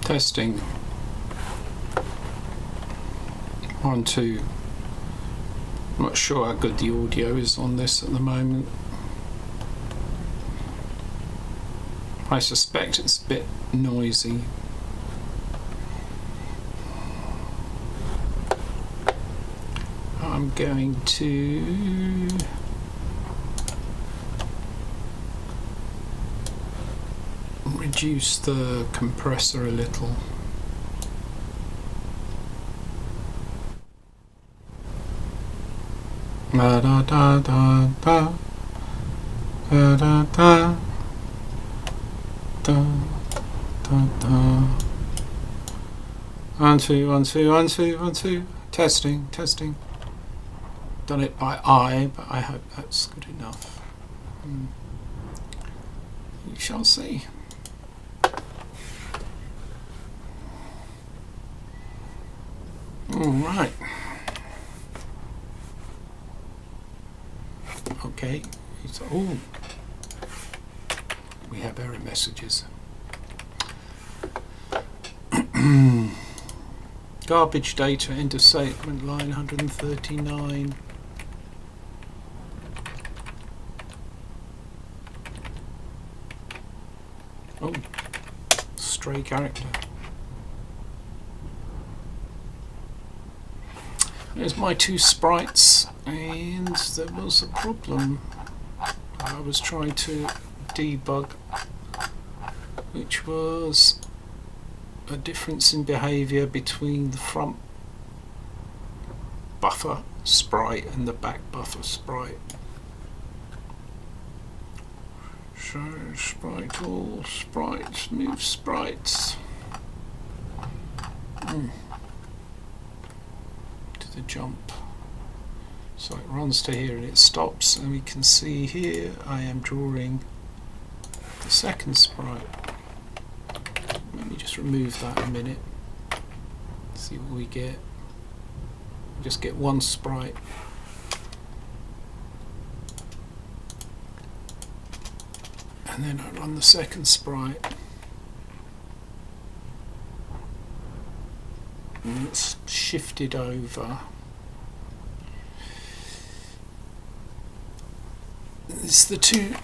Testing. 1, 2. I'm not sure how good the audio is on this at the moment. I suspect it's a bit noisy. I'm going to reduce the compressor a little. Da da da da da da da da da da da. 1, 2, 1, 2, 1, 2, 1, 2. Testing, testing. Done it by eye, but I hope that's good enough. We shall see. All right. Okay. Oh, we have error messages. Garbage data, end of statement, line 139. Oh, stray character. There's my 2 sprites, and there was a problem. I was trying to debug, which was a difference in behavior between the front buffer sprite and the back buffer sprite. So sprite all sprites, move sprites. To the jump. So it runs to here and it stops, and we can see here I am drawing the second sprite. Let me just remove that a minute. See what we get. We just get 1 sprite. And then I run the second sprite. And it's shifted over. It's the 2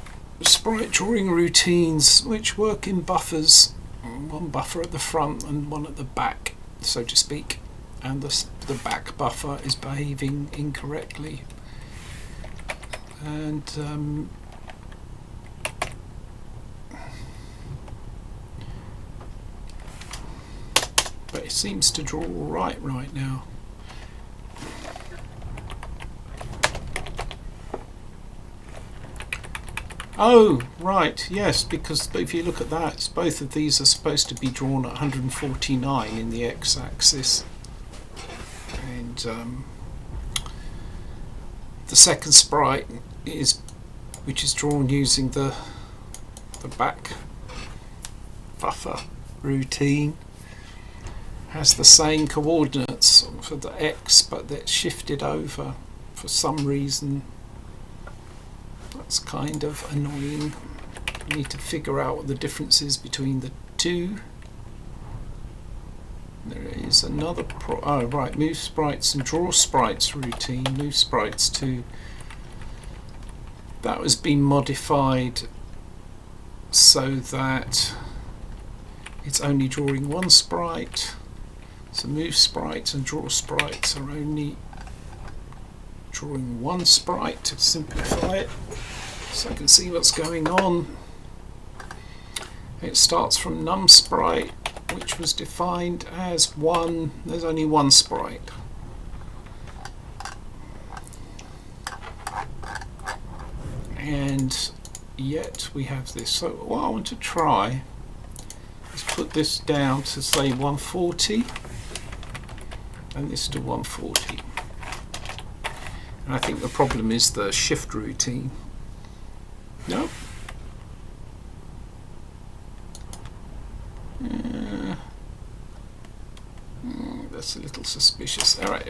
sprite drawing routines which work in buffers. 1 buffer at the front and 1 at the back, so to speak, and the back buffer is behaving incorrectly, and but it seems to draw all right now. Oh, right, yes, because if you look at that, both of these are supposed to be drawn at 149 in the x-axis. And the second sprite, which is drawn using the back buffer routine, has the same coordinates for the x, but they're shifted over for some reason. That's kind of annoying. You need to figure out what the difference is between the 2. There is another oh right, move sprites and draw sprites routine, move sprites to. That was being modified so that it's only drawing 1 sprite. So move sprites and draw sprites are only drawing 1 sprite to simplify it, so I can see what's going on. It starts from num sprite, which was defined as 1. There's only 1 sprite. And yet we have this. So what I want to try is put this down to say 140 and this to 140. And I think the problem is the shift routine. No. That's a little suspicious. All right,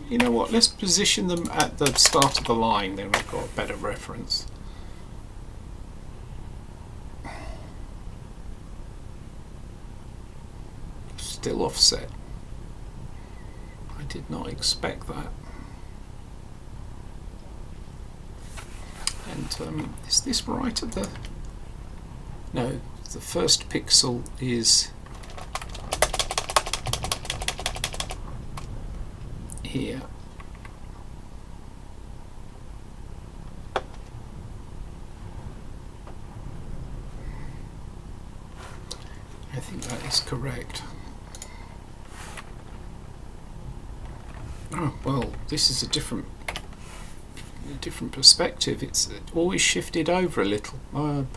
you know what? Let's position them at the start of the line. Then we've got a better reference. still offset. I did not expect that. And is this right at the... No, the first pixel is here. I think that is correct. Oh, well, this is a different perspective. It's always shifted over a little. I'm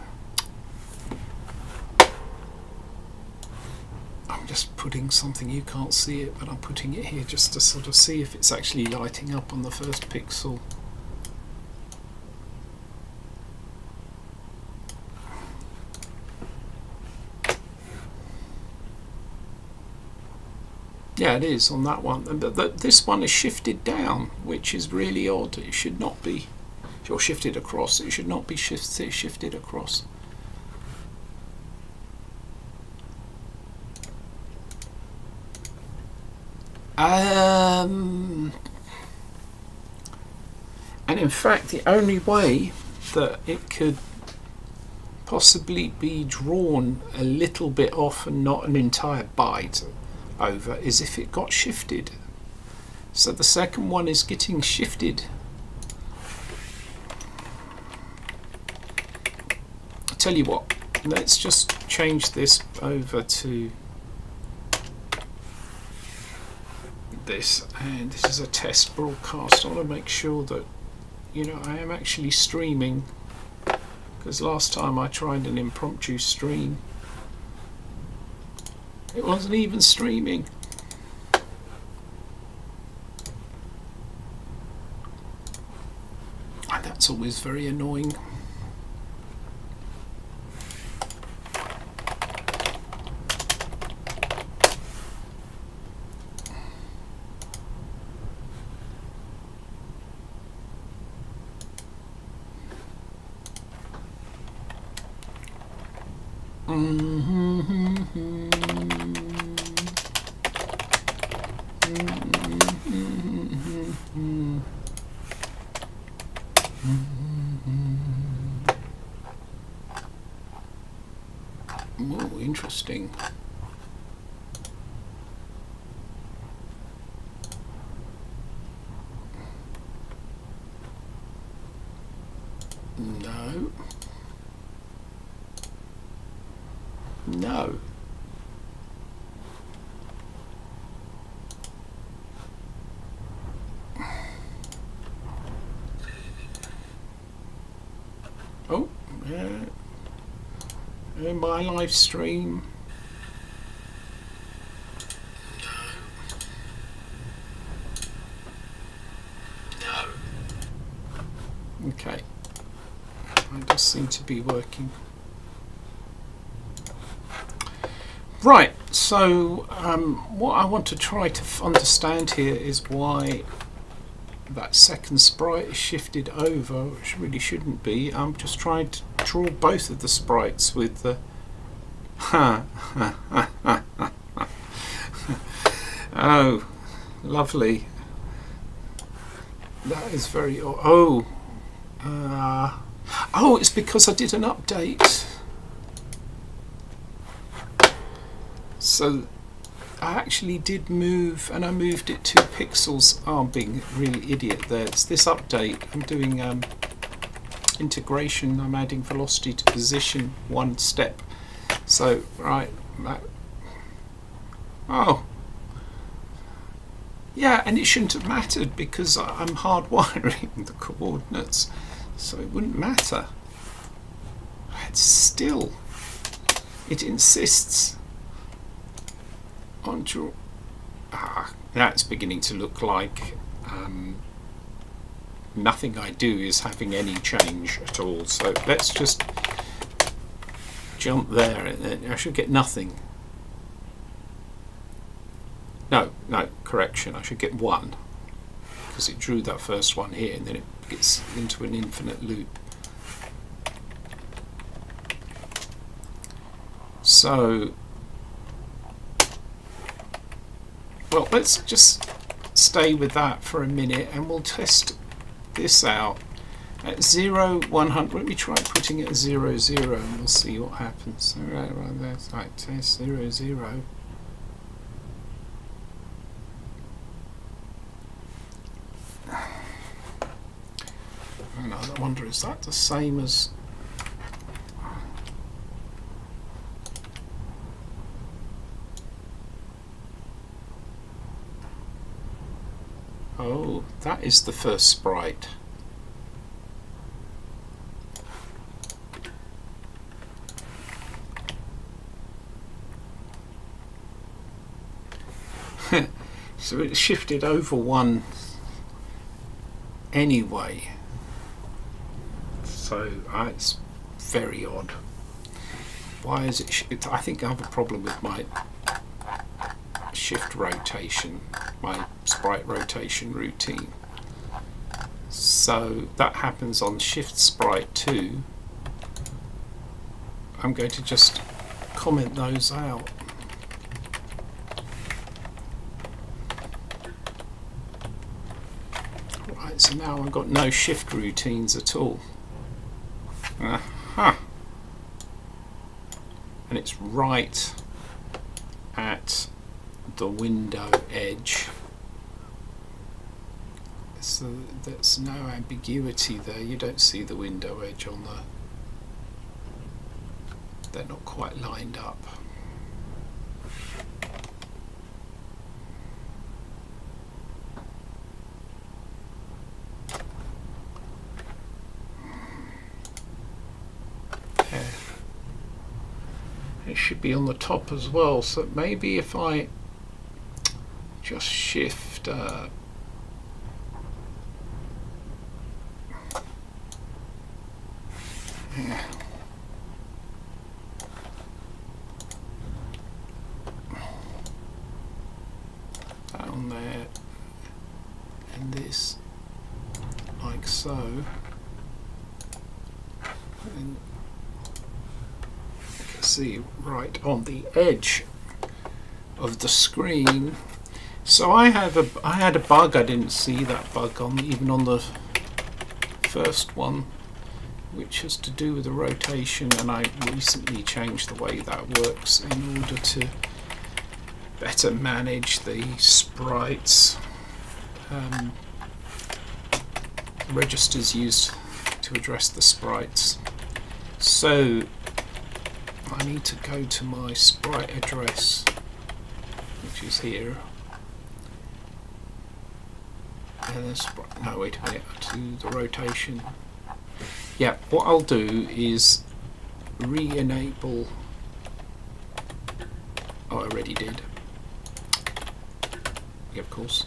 just putting something, you can't see it, but I'm putting it here just to sort of see if it's actually lighting up on the first pixel. Yeah, it is on that one, but this one is shifted down, which is really odd. It should not be, or shifted across. It should not be shifted across. And in fact, the only way that it could possibly be drawn a little bit off and not an entire byte over is if it got shifted. So the second one is getting shifted. I'll tell you what, let's just change this over to this, and this is a test broadcast. I want to make sure that, you know, I am actually streaming, because last time I tried an impromptu stream, it wasn't even streaming. And that's always very annoying. Oh, interesting. No. No. Oh, in my live stream. No. Okay. It does seem to be working. Right, so what I want to try to understand here is why that second sprite is shifted over, which really shouldn't be. I'm just trying to draw both of the sprites with the oh, lovely. That is very oh, it's because I did an update. So I actually did move, and I moved it 2 pixels. Oh, I'm being a really idiot there. It's this update. I'm doing integration. I'm adding velocity to position 1 step. So, right. Oh. Yeah, and it shouldn't have mattered because I'm hardwiring the coordinates. So it wouldn't matter. It's still, it insists on draw. That's beginning to look like nothing I do is having any change at all. So let's just jump there, and then I should get nothing. No, correction, I should get 1 because it drew that first one here, and then it gets into an infinite loop. So Well, let's just stay with that for a minute and we'll test this out. At 0, 100, let me try putting it at 0, 0 and we'll see what happens. So right there, like test 0, 0. And I wonder, is that the same as... Oh, that is the first sprite. So it shifted over one anyway. So it's very odd. Why is it? I think I have a problem with my shift rotation, my sprite rotation routine. So that happens on shift sprite 2. I'm going to just comment those out. Right, so now I've got no shift routines at all. Aha! And it's right at the window edge. So there's no ambiguity there. You don't see the window edge on the... They're not quite lined up. It should be on the top as well, so maybe if I just shift yeah, down there and this like so, and see right on the edge of the screen. So I had a bug. I didn't see that bug on even on the first one, which has to do with the rotation, and I recently changed the way that works in order to better manage the sprites. Registers used to address the sprites. So I need to go to my sprite address, which is here, and then no, wait a minute, to the rotation. Yeah, what I'll do is re-enable. Oh, I already did. Yeah, of course.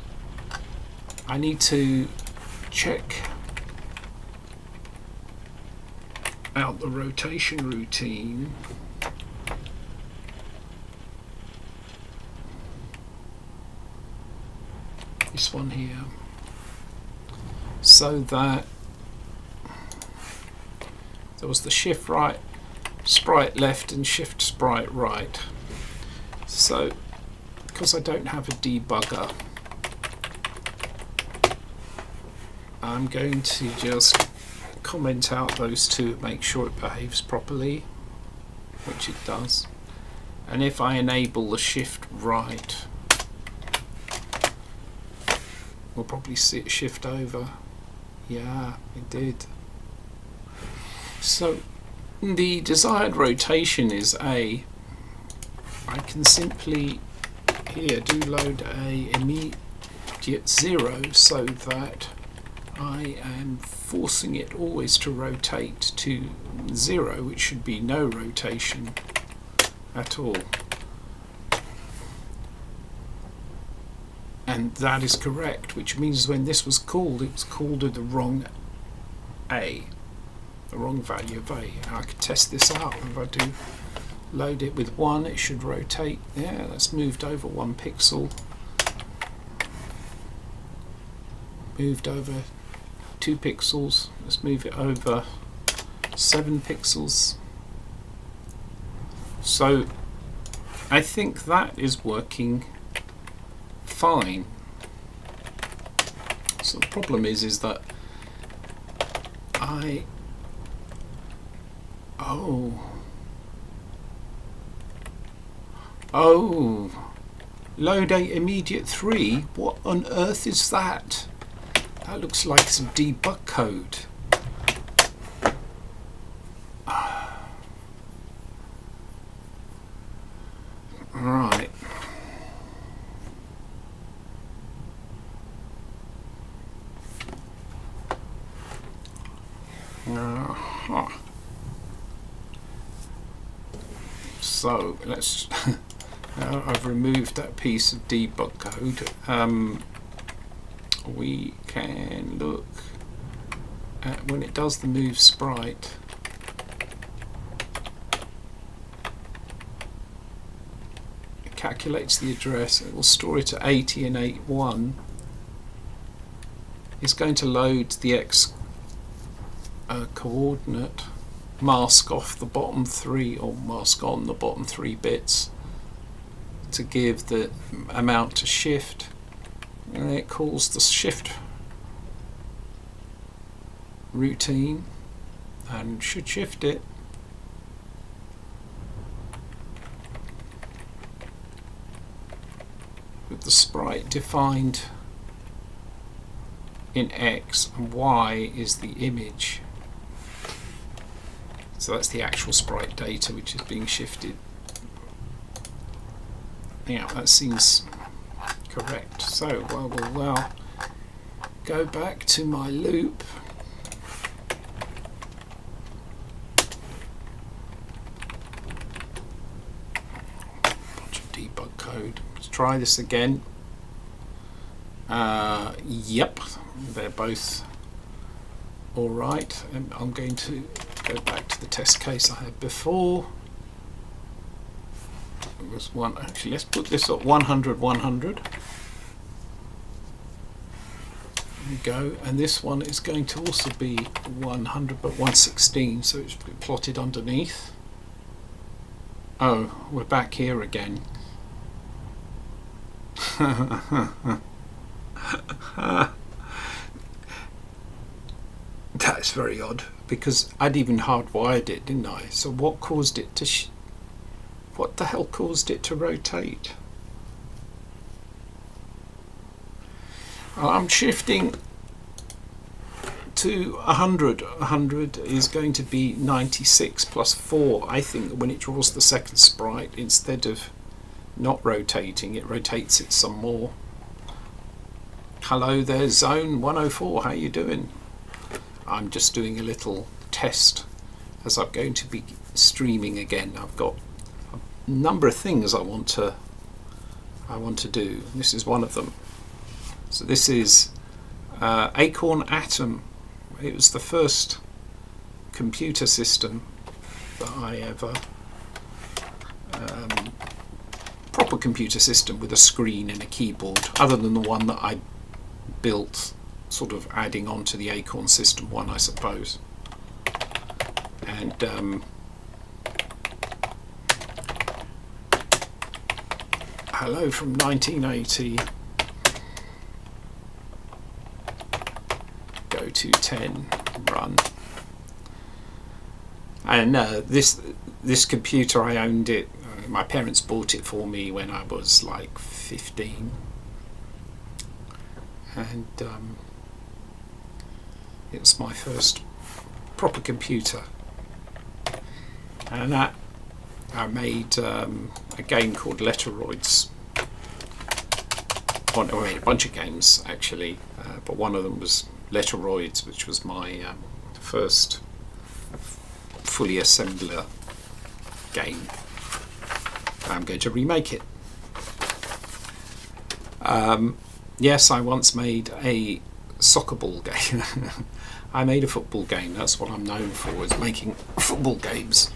I need to check out the rotation routine. This one here, so that there was the shift right sprite left and shift sprite right. So because I don't have a debugger, I'm going to just comment out those two, make sure it behaves properly, which it does. And if I enable the shift right, we'll probably see it shift over. Yeah, it did. So the desired rotation is A. I can simply here do load A immediate 0 so that I am forcing it always to rotate to 0, which should be no rotation at all. And that is correct, which means when this was called, it was called with the wrong A, the wrong value of A. And I could test this out. If I do load it with 1, it should rotate. Yeah, that's moved over 1 pixel. Moved over 2 pixels. Let's move it over 7 pixels. So I think that is working fine. So the problem is that oh, low date immediate 3. What on earth is that? That looks like some debug code. Right. So let's. Now I've removed that piece of debug code. We can look at when it does the move sprite. It calculates the address. It will store it at 80 and 81. It's going to load the X coordinate, mask off the bottom 3 or mask on the bottom 3 bits to give the amount to shift, and it calls the shift routine and should shift it. With the sprite defined in X and Y is the image. So that's the actual sprite data which is being shifted. Yeah, that seems correct. So, well, go back to my loop. Bunch of debug code. Let's try this again. Yep, they're both all right. And I'm going to go back to the test case I had before. It was one. Actually, let's put this at 100, 100. There we go. And this one is going to also be 100, but 116. So it's plotted underneath. Oh, we're back here again. That's very odd, because I'd even hardwired it, didn't I? So what caused it to what the hell caused it to rotate? I'm shifting to 100. 100 is going to be 96 plus 4. I think when it draws the second sprite, instead of not rotating, it rotates it some more. Hello there, Zone 104. How you doing? I'm just doing a little test as I'm going to be streaming again. I've got a number of things I want to do. This is one of them. So this is ACORN ATOM. It was the first computer system that I ever proper computer system with a screen and a keyboard, other than the one that I built sort of adding on to the ACORN system one, I suppose. And hello from 1980. Go to 10, run. And this computer, I owned it. My parents bought it for me when I was like 15. And it was my first proper computer, and that I made a game called Letteroids. I made a bunch of games actually, but one of them was Letteroids, which was my first fully assembler game. I'm going to remake it. Yes, I once made a soccer ball game. I made a football game. That's what I'm known for, is making football games.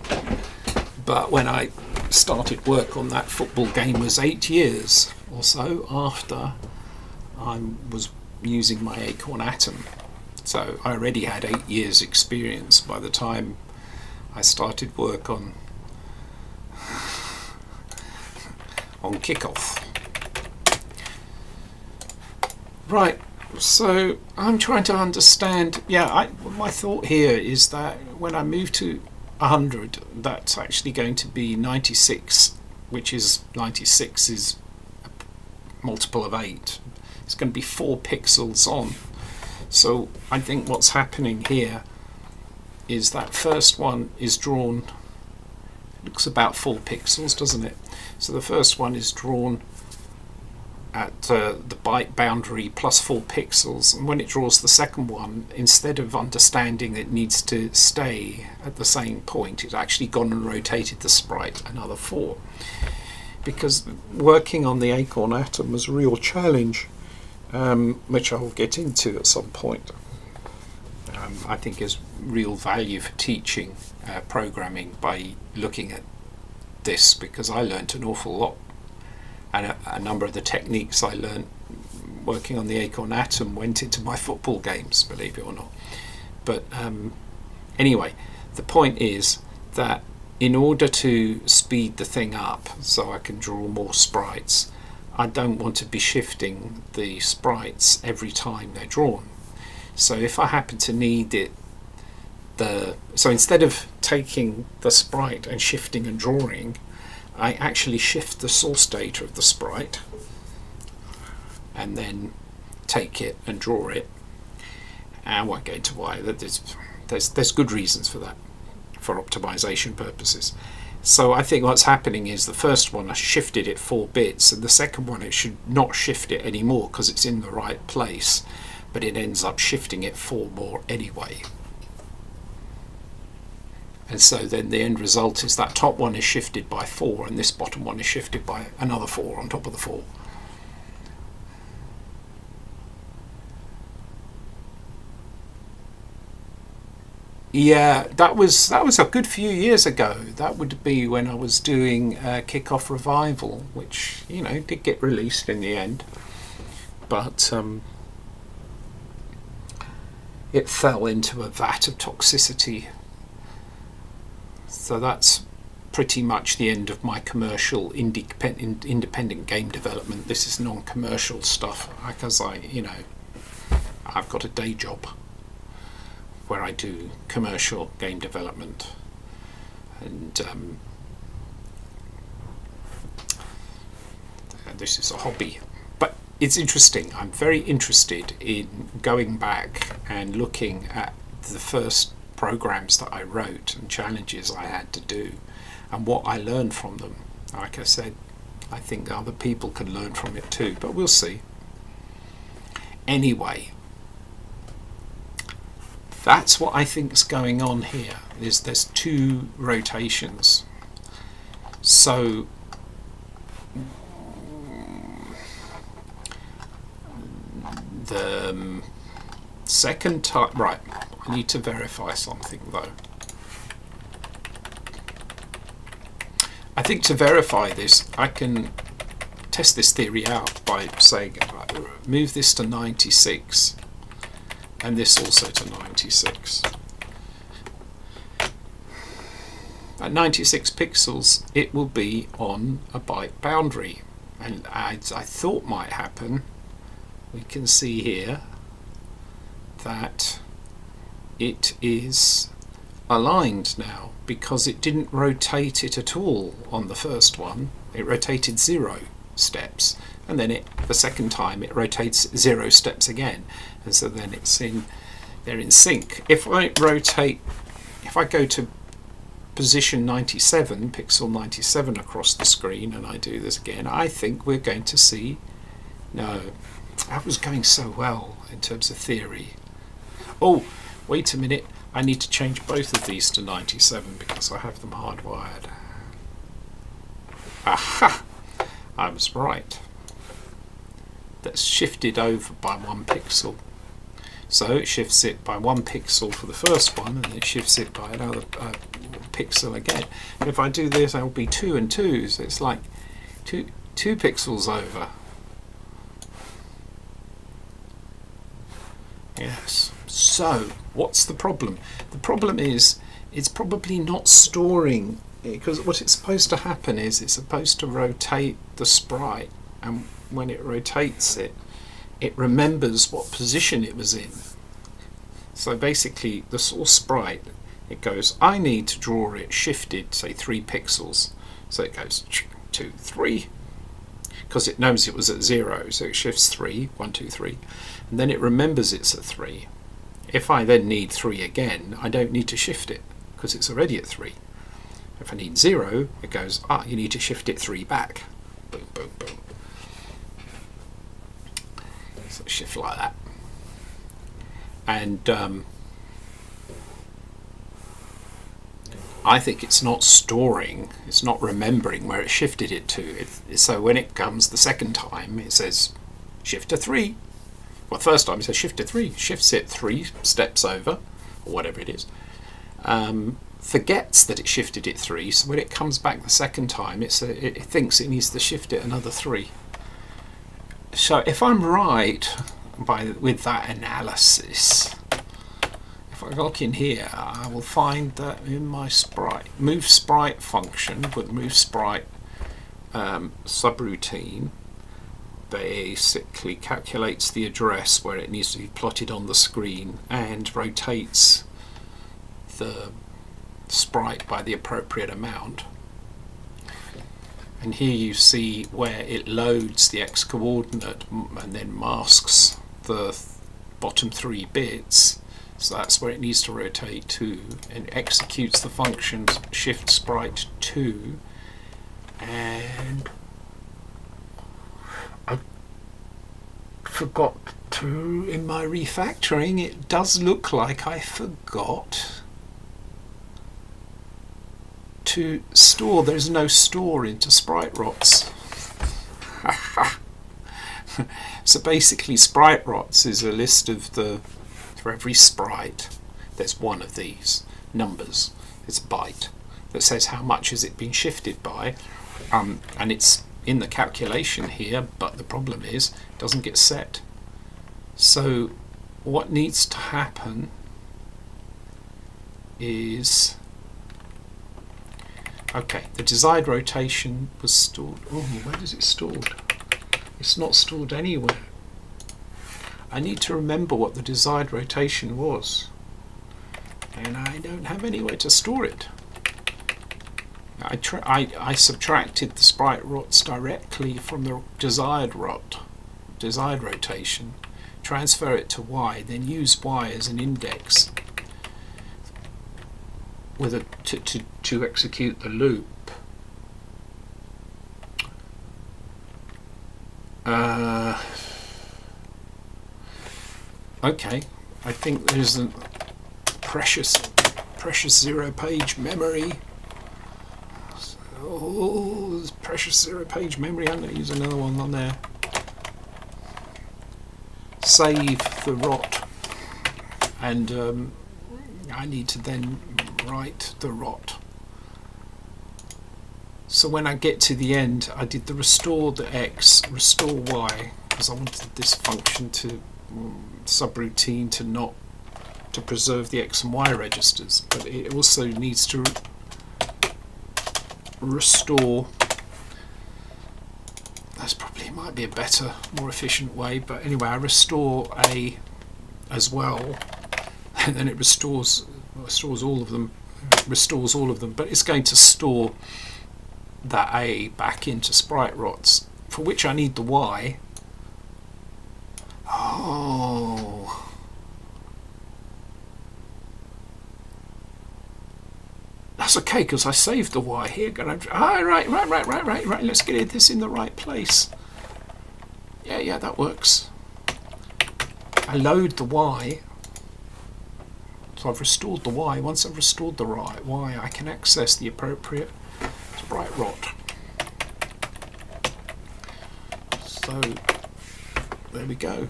But when I started work on that football game was 8 years or so after I was using my ACORN Atom. So I already had 8 years experience by the time I started work on Kickoff. Right, so I'm trying to understand. Yeah, my thought here is that when I move to 100, that's actually going to be 96, which is 96 is a multiple of 8. It's going to be 4 pixels on. So I think what's happening here is that first one is drawn, looks about 4 pixels, doesn't it? So the first one is drawn at the byte boundary plus 4 pixels, and when it draws the second one, instead of understanding it needs to stay at the same point, it's actually gone and rotated the sprite another 4. Because working on the ACORN Atom was a real challenge, which I'll get into at some point. I think is real value for teaching programming by looking at this, because I learnt an awful lot, and a number of the techniques I learnt working on the ACORN Atom went into my football games, believe it or not. But anyway, the point is that in order to speed the thing up so I can draw more sprites, I don't want to be shifting the sprites every time they're drawn. So if I happen to need it, so instead of taking the sprite and shifting and drawing, I actually shift the source data of the sprite and then take it and draw it. And I won't go into why. There's good reasons for that, for optimization purposes. So I think what's happening is the first one I shifted it 4 bits, and the second one it should not shift it anymore because it's in the right place, but it ends up shifting it 4 more anyway. And so then the end result is that top one is shifted by 4 and this bottom one is shifted by another 4 on top of the 4. Yeah, that was a good few years ago. That would be when I was doing Kick-Off Revival, which, you know, did get released in the end. But it fell into a vat of toxicity. So that's pretty much the end of my commercial independent game development. This is non-commercial stuff, because I've got a day job where I do commercial game development, and this is a hobby. But it's interesting. I'm very interested in going back and looking at the first programs that I wrote and challenges I had to do and what I learned from them. Like I said, I think other people can learn from it too, but we'll see. Anyway, that's what I think is going on here. There's 2 rotations. So the second time, right, I need to verify something though. I think to verify this, I can test this theory out by saying, move this to 96 and this also to 96. At 96 pixels, it will be on a byte boundary, and as I thought might happen, we can see here that it is aligned now, because it didn't rotate it at all on the first one. It rotated 0 steps, and then the second time it rotates 0 steps again, and so then they're in sync. If I go to position 97, pixel 97 across the screen, and I do this again, I think we're going to see, no, that was going so well in terms of theory. Oh, wait a minute, I need to change both of these to 97 because I have them hardwired. Aha! I was right. That's shifted over by 1 pixel. So it shifts it by 1 pixel for the first one, and it shifts it by another pixel again. And if I do this, it will be 2 and 2, so it's like two pixels over. Yes. So, what's the problem? The problem is it's probably not storing, because what it's supposed to happen is it's supposed to rotate the sprite, and when it rotates it, it remembers what position it was in. So basically the source sprite, it goes, I need to draw it shifted, say 3 pixels. So it goes 2, 3, because it knows it was at 0, so it shifts 3, 1, 2, 3, and then it remembers it's at 3. If I then need 3 again, I don't need to shift it, because it's already at 3. If I need 0, it goes, you need to shift it 3 back. Boom, boom, boom. So shift like that. And I think it's not storing, it's not remembering where it shifted it to. So when it comes the second time, it says shift to 3. Well, the first time it says shift to 3, shifts it 3 steps over, or whatever it is. Forgets that it shifted it 3, so when it comes back the second time, it thinks it needs to shift it another 3. So if I'm right with that analysis, if I look in here, I will find that in my sprite, move sprite function with move sprite subroutine, basically calculates the address where it needs to be plotted on the screen and rotates the sprite by the appropriate amount. And here you see where it loads the x coordinate and then masks the bottom 3 bits. So that's where it needs to rotate to, and executes the function shift sprite 2. And I forgot to, in my refactoring, it does look like I forgot to store. There's no store into sprite rots. So basically sprite rots is a list of for every sprite there's one of these numbers. It's a byte that says how much has it been shifted by, and it's in the calculation here, but the problem is it doesn't get set. So what needs to happen is, okay, the desired rotation was stored. Oh, where is it stored? It's not stored anywhere. I need to remember what the desired rotation was, and I don't have anywhere to store it. I subtracted the sprite rots directly from the desired rotation, transfer it to y, then use y as an index with to execute the loop. Okay, I think there's a precious 0-page memory. Oh, there's precious 0-page memory. I'm going to use another one on there. Save the rot, and I need to then write the rot. So when I get to the end, I did the restore the x, restore y, because I wanted this function to subroutine to preserve the x and y registers, but it also needs to restore. That's probably might be a better, more efficient way, but anyway, I restore a as well, and then it restores all of them, but it's going to store that a back into sprite rots, for which I need the y. Oh, that's okay, because I saved the y here. Right. Let's get this in the right place. Yeah, that works. I load the y. So I've restored the y. Once I've restored the y, I can access the appropriate sprite rot. So there we go.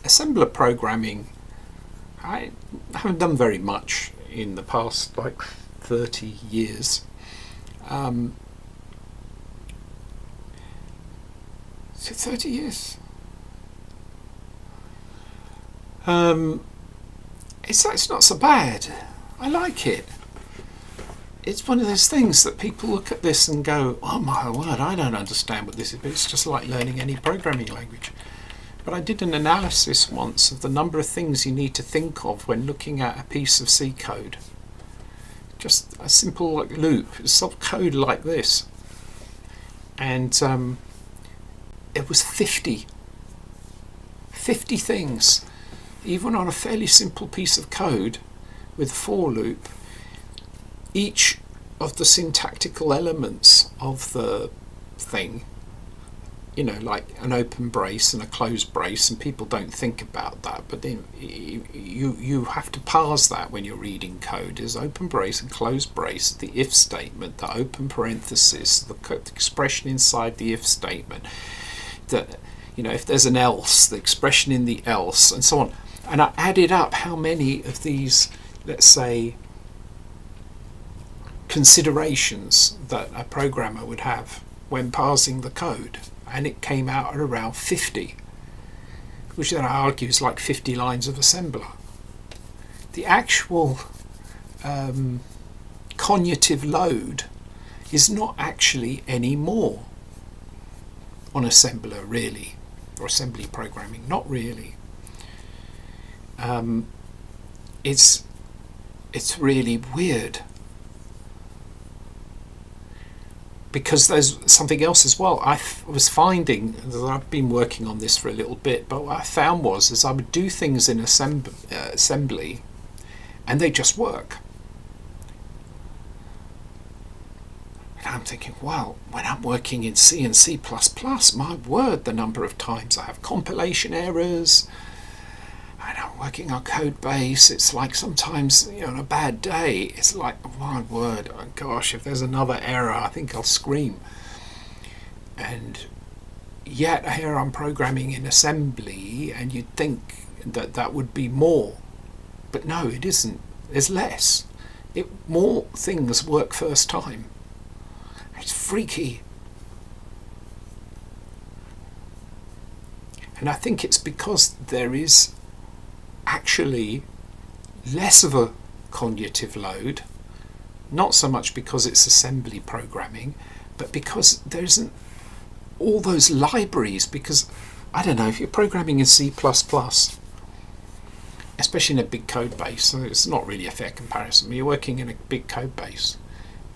Assembler programming, I haven't done very much in the past 30 years. Is it 30 years? It's not so bad. I like it. It's one of those things that people look at this and go, oh my word, I don't understand what this is, but it's just like learning any programming language. But I did an analysis once of the number of things you need to think of when looking at a piece of C code. Just a simple loop, some code like this. And it was 50 things, even on a fairly simple piece of code with for loop. Each of the syntactical elements of the thing, you know, like an open brace and a closed brace, and people don't think about that, but then you have to parse that when you're reading code. Is open brace and closed brace, the if statement, the open parenthesis, the expression inside the if statement, that, you know, if there's an else, the expression in the else, and so on. And I added up how many of these, let's say, considerations that a programmer would have when parsing the code, and it came out at around 50, which then I argue is like 50 lines of assembler. The actual cognitive load is not actually any more on assembler, really, or assembly programming, not really. It's really weird, because there's something else as well. I was finding that I've been working on this for a little bit, but what I found was is I would do things in assembly and they just work. And I'm thinking, well, when I'm working in C and C++, my word, the number of times I have compilation errors, and I'm working on code base, it's like sometimes, you know, on a bad day, it's like, oh my word, oh gosh, if there's another error, I think I'll scream. And yet here I'm programming in assembly, and you'd think that that would be more. But no, it isn't. There's less. More things work first time. It's freaky. And I think it's because there is actually less of a cognitive load, not so much because it's assembly programming, but because there isn't all those libraries. Because I don't know, if you're programming in C++, especially in a big code base, so it's not really a fair comparison, but you're working in a big code base,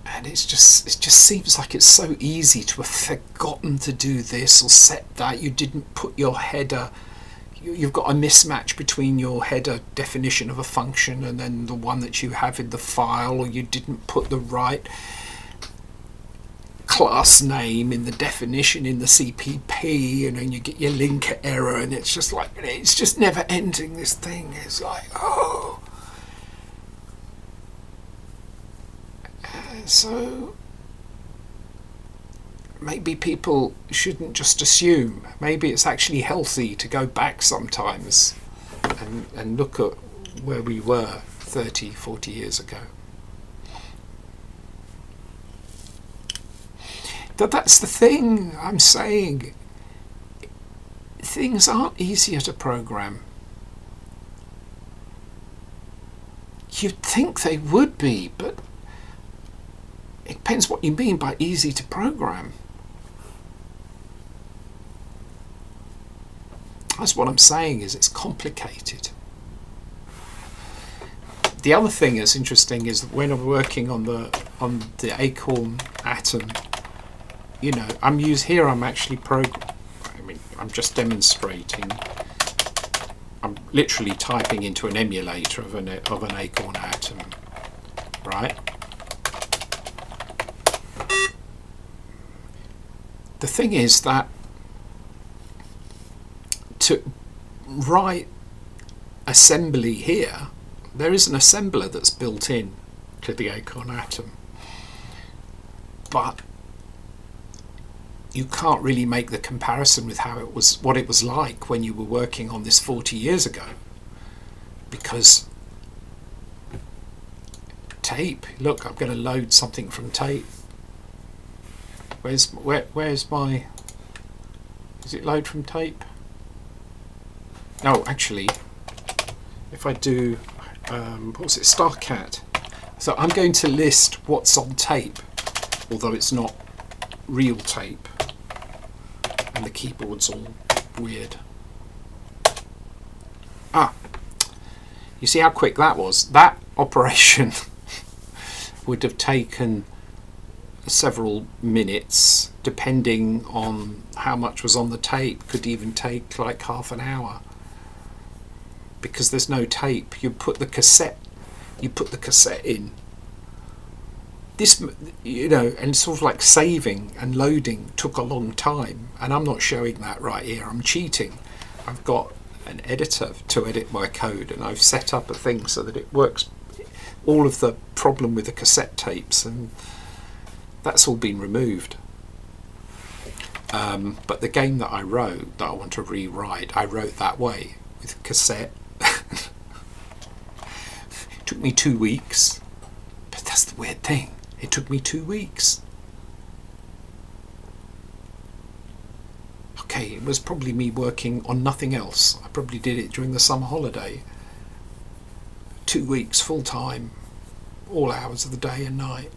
and it just seems like it's so easy to have forgotten to do this or set that. You didn't put your header, you've got a mismatch between your header definition of a function and then the one that you have in the file, or you didn't put the right class name in the definition in the CPP, and then you get your linker error, and it's just like, it's just never ending, this thing. It's like, oh. So maybe people shouldn't just assume. Maybe it's actually healthy to go back sometimes and look at where we were 30, 40 years ago. That's the thing I'm saying. Things aren't easier to program. You'd think they would be, but it depends what you mean by easy to program. That's what I'm saying, is it's complicated. The other thing that's interesting is that when I'm working on the ACORN Atom, you know, I'm actually I'm just demonstrating. I'm literally typing into an emulator of an ACORN Atom, right? The thing is that to write assembly here, there is an assembler that's built in to the ACORN Atom, but you can't really make the comparison with what it was like when you were working on this 40 years ago, because tape, look, I'm going to load something from tape. Where's my, does it load from tape? No, actually, if I do, what's it, StarCat. So I'm going to list what's on tape, although it's not real tape, and the keyboard's all weird. You see how quick that was? That operation would have taken several minutes, depending on how much was on the tape. Could even take like half an hour, because there's no tape. You put the cassette in. This, you know, and sort of like saving and loading took a long time, and I'm not showing that right here. I'm cheating. I've got an editor to edit my code, and I've set up a thing so that it works. All of the problem with the cassette tapes, and that's all been removed. But the game that I wrote, that I want to rewrite, I wrote that way with cassette. It took me 2 weeks, but that's the weird thing. It took me 2 weeks. Okay, it was probably me working on nothing else. I probably did it during the summer holiday. 2 weeks full time, all hours of the day and night.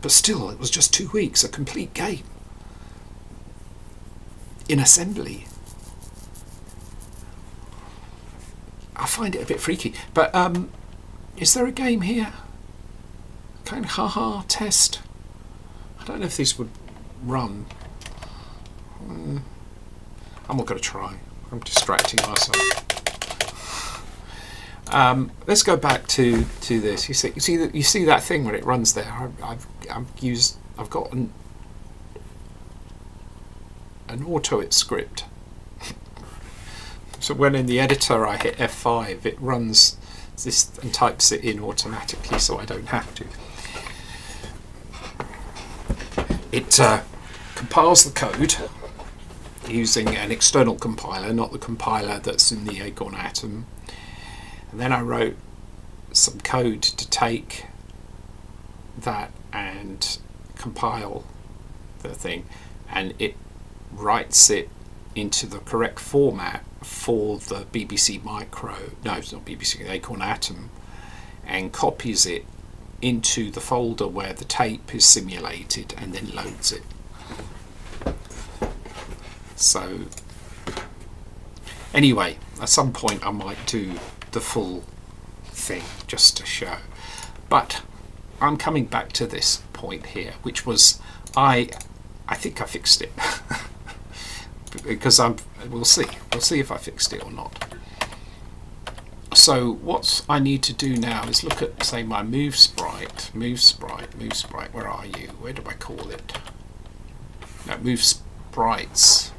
But still, it was just 2 weeks, a complete game in assembly. I find it a bit freaky. But is there a game here? Kind of haha test. I don't know if this would run. I'm not going to try. I'm distracting myself. Let's go back to this. You see that thing when it runs there. I've got an auto script. So when in the editor I hit F5, it runs this and types it in automatically, so I don't have to. It compiles the code using an external compiler, not the compiler that's in the ACORN Atom. And then I wrote some code to take that and compile the thing, and it writes it into the correct format for the BBC Micro, no, it's not BBC, the ACORN Atom, and copies it into the folder where the tape is simulated, and then loads it. So anyway, at some point I might do the full thing just to show, but I'm coming back to this point here, which was I think I fixed it. Because we'll see if I fixed it or not. So what I need to do now is look at, say, my move sprite. Where are you? Where do I call it? No, move sprites.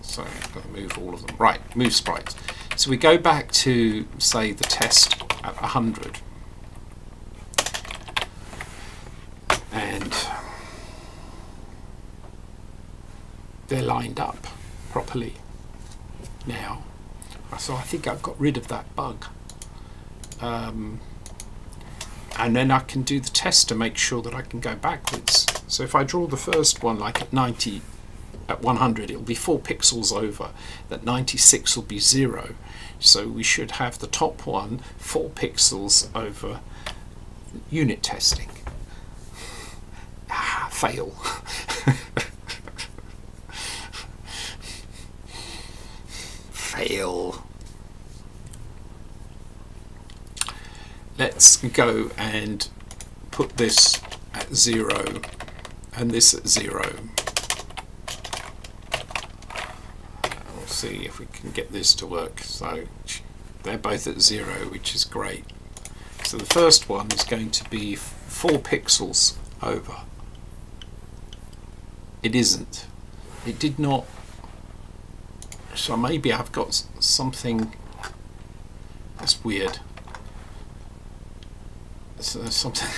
So I've got to move all of them. Right, move sprites. So we go back to, say, the test at 100, and they're lined up properly now. So I think I've got rid of that bug. And then I can do the test to make sure that I can go backwards. So if I draw the first one like at 90, at 100, it'll be 4 pixels over. At 96 will be 0. So we should have the top one 4 pixels over unit testing. Fail. Fail. Let's go and put this at 0 and this at 0. We'll see if we can get this to work. So they're both at 0, which is great. So the first one is going to be 4 pixels over. It isn't. It did not. So maybe I've got something that's weird. So there's something.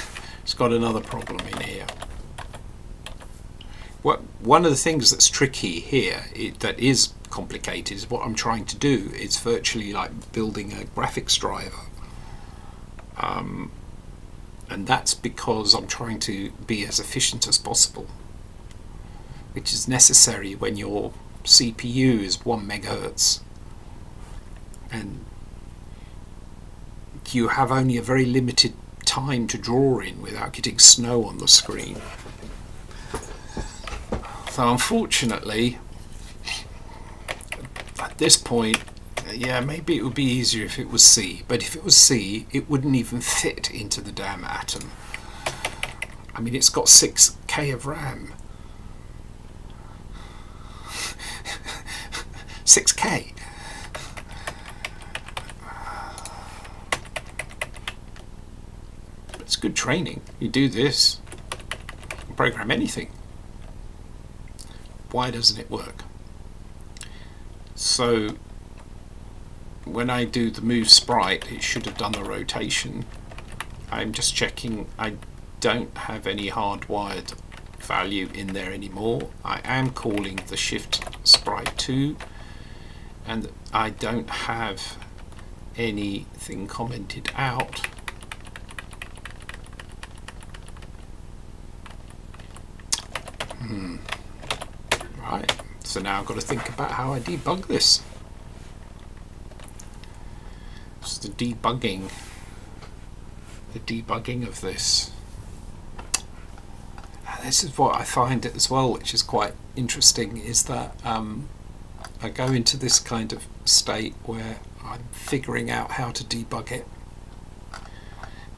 It's got another problem in here. One of the things that's tricky here, that is complicated, is what I'm trying to do. It's virtually like building a graphics driver. And that's because I'm trying to be as efficient as possible, which is necessary when your CPU is 1 megahertz and you have only a very limited time to draw in without getting snow on the screen. So unfortunately, at this point, Yeah, maybe it would be easier if it was C, but if it was C, it wouldn't even fit into the damn Atom. I mean, it's got 6K of RAM. 6K. It's good training. You do this, you can program anything. Why doesn't it work? So when I do the move sprite, it should have done the rotation. I'm just checking I don't have any hardwired value in there anymore. I am calling the shift sprite 2, and I don't have anything commented out. Right, so now I've got to think about how I debug this. It's the debugging of this. And this is what I find as well, which is quite interesting, is that I go into this kind of state where I'm figuring out how to debug it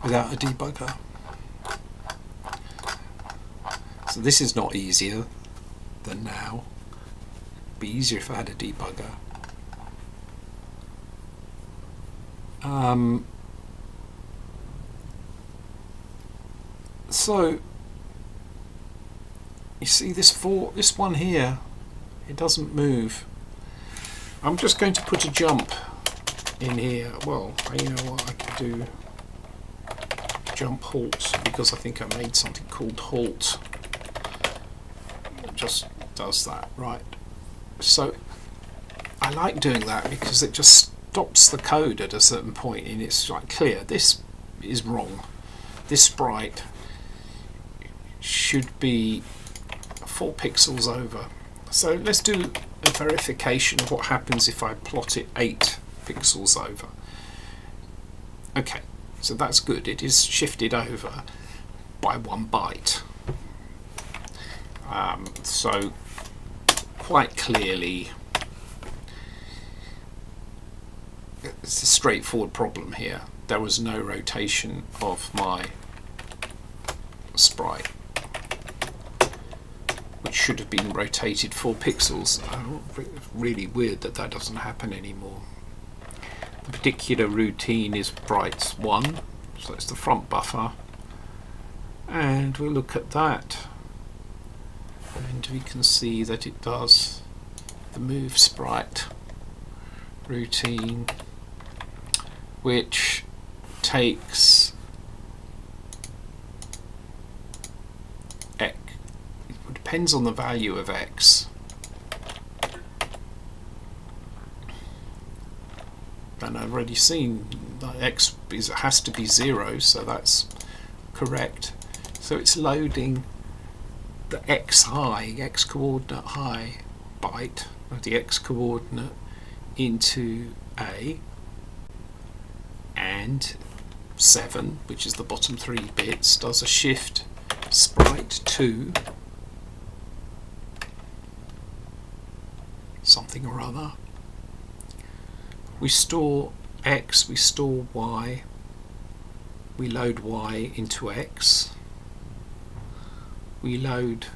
without a debugger. So this is not easier than now. It'd be easier if I had a debugger. So you see this one here, it doesn't move. I'm just going to put a jump in here. Well, you know what, I could do jump halt, because I think I made something called halt. It just does that, right? So I like doing that because it just stops the code at a certain point, and it's like clear, this is wrong. This sprite should be 4 pixels over. So let's do a verification of what happens if I plot it 8 pixels over. Okay, so that's good. It is shifted over by 1 byte. So quite clearly it's a straightforward problem here. There was no rotation of my sprite, which should have been rotated 4 pixels. Really weird that that doesn't happen anymore. The particular routine is bytes 1, so it's the front buffer, and we'll look at that, and we can see that it does the move sprite routine, which takes x. It depends on the value of x, and I've already seen that x has to be 0, so that's correct. So it's loading the x coordinate high byte of the x coordinate into A, and 7, which is the bottom 3 bits, does a shift sprite 2 something or other. We store x, we store y, we load y into x, we load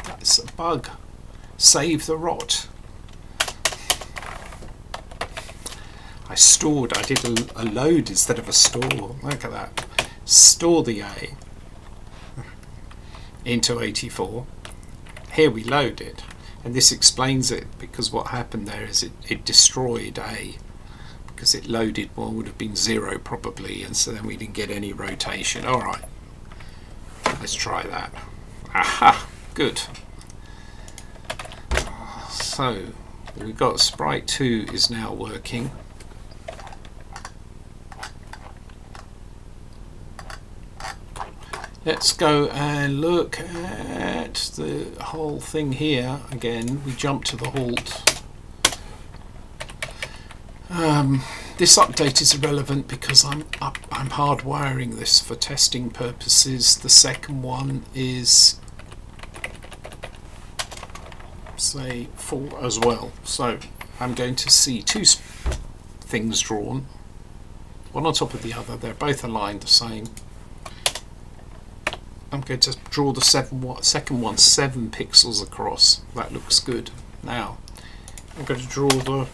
that's a bug. Save the rot. I did a load instead of a store. Look at that. Store the A into 84. Here we load it, and this explains it, because what happened there is it destroyed A, because it loaded what would have been 0 probably, and so then we didn't get any rotation. Alright, let's try that. Aha, good. So we've got sprite 2 is now working. Let's go and look at the whole thing here again. We jump to the halt. This update is irrelevant because I'm hardwiring this for testing purposes. The second one is say full as well. So I'm going to see two things drawn, one on top of the other. They're both aligned the same. I'm going to draw the second one 7 pixels across. That looks good. Now I'm going to draw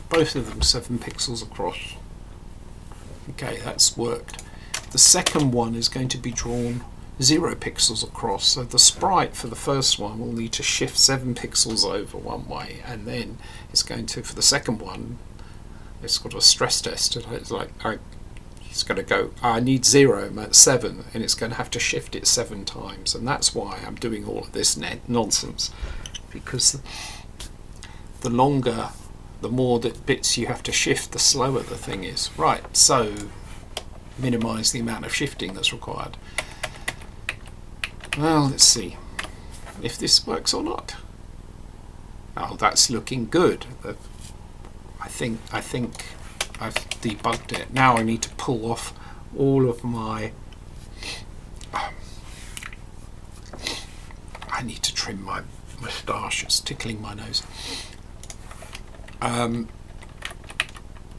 both of them 7 pixels across. Okay, that's worked. The second one is going to be drawn 0 pixels across, so the sprite for the first one will need to shift 7 pixels over one way, and then it's going to, for the second one, it's got a stress test. It's like it's going to go, I need 0 at 7, and it's going to have to shift it 7 times, and that's why I'm doing all of this nonsense, because the longer, the more that bits you have to shift, the slower the thing is. Right, so minimize the amount of shifting that's required. Well, let's see if this works or not. Oh, that's looking good. I think I've debugged it. Now I need to pull off all of my I need to trim my moustache. It's tickling my nose.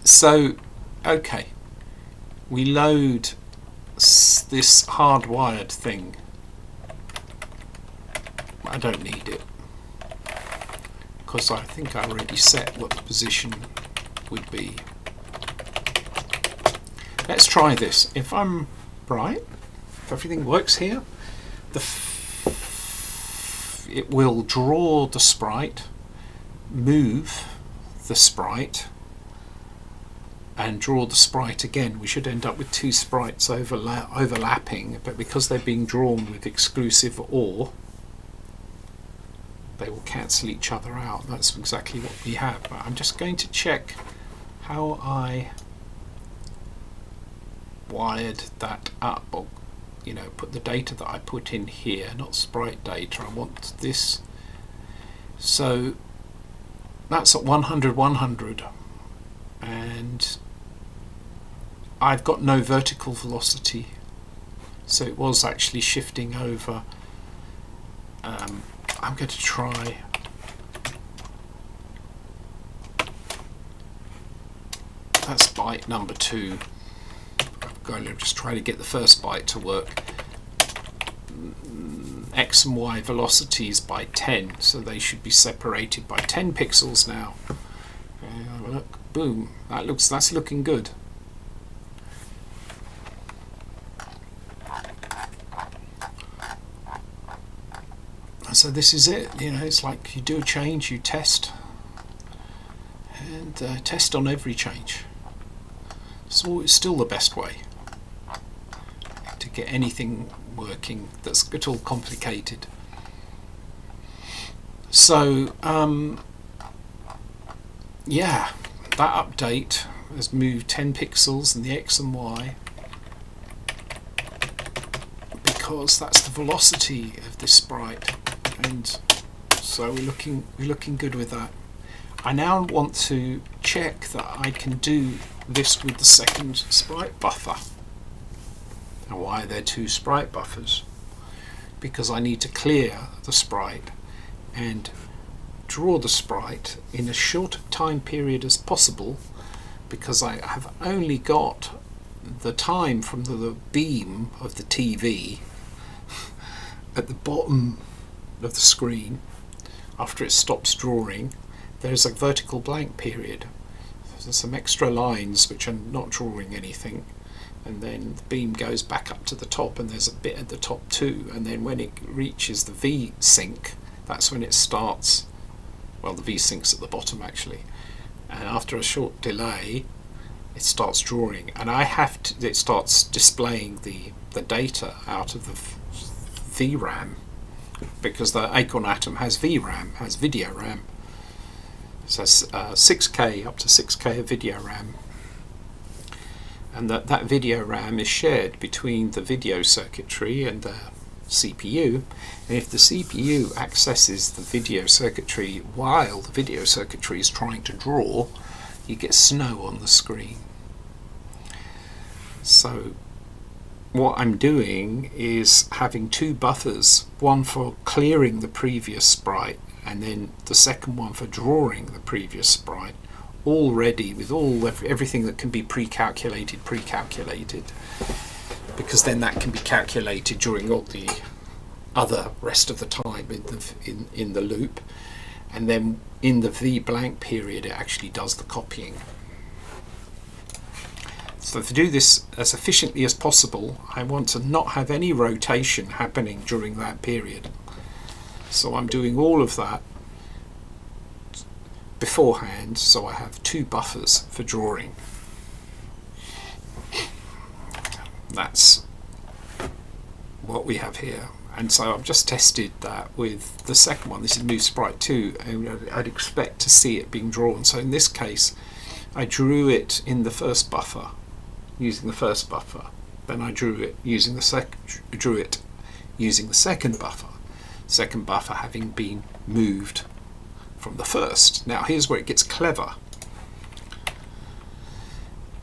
So okay, we load this hardwired thing. I don't need it because I think I already set what the position would be. Let's try this. If I'm right, if everything works here, it will draw the sprite, move the sprite, and draw the sprite again. We should end up with 2 sprites overlapping, but because they're being drawn with exclusive OR, they will cancel each other out. That's exactly what we have. But I'm just going to check how I wired that up, or put the data that I put in here, not sprite data. I want this. So that's at 100, 100, and I've got no vertical velocity, so it was actually shifting over. I'm going to try that's byte number 2. I'm going to just try to get the first byte to work. X and Y velocities by 10, so they should be separated by 10 pixels now. Look, boom, that's looking good. So this is it. It's like you do a change, you test, and test on every change. So it's still the best way to get anything working that's at all complicated. So yeah, that update has moved 10 pixels in the X and Y, because that's the velocity of this sprite, and so we're looking good with that. I now want to check that I can do this with the second sprite buffer. And why are there 2 sprite buffers? Because I need to clear the sprite and draw the sprite in as short a time period as possible, because I have only got the time from the beam of the TV at the bottom of the screen. After it stops drawing, there's a vertical blank period. There's some extra lines which are not drawing anything, and then the beam goes back up to the top, and there's a bit at the top too, and then when it reaches the V sync, that's when it starts. Well, the V sync's at the bottom actually, and after a short delay it starts drawing, and it starts displaying the data out of the VRAM, because the ACORN Atom has VRAM, has video RAM. So 6K, up to 6K of video RAM, and that video RAM is shared between the video circuitry and the CPU, and if the CPU accesses the video circuitry while the video circuitry is trying to draw, you get snow on the screen. So what I'm doing is having 2 buffers, one for clearing the previous sprite and then the second one for drawing the previous sprite, all ready with everything that can be pre-calculated, because then that can be calculated during all the other rest of the time in the loop, and then in the v blank period it actually does the copying. So to do this as efficiently as possible, I want to not have any rotation happening during that period. So I'm doing all of that beforehand, so I have 2 buffers for drawing. That's what we have here. And so I've just tested that with the second one. This is Move Sprite 2, and I'd expect to see it being drawn. So in this case, I drew it in the first buffer, using the first buffer. Then I drew it using the second buffer. Second buffer having been moved from the first. Now here's where it gets clever.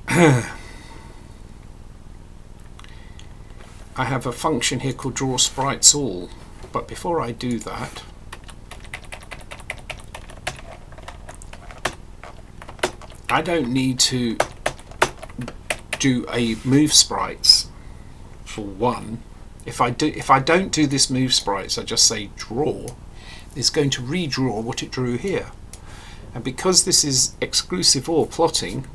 I have a function here called draw sprites all, but before I do that, I don't need to do a move sprites for 1. If I don't do this move sprites, I just say draw, it's going to redraw what it drew here. And because this is exclusive OR plotting,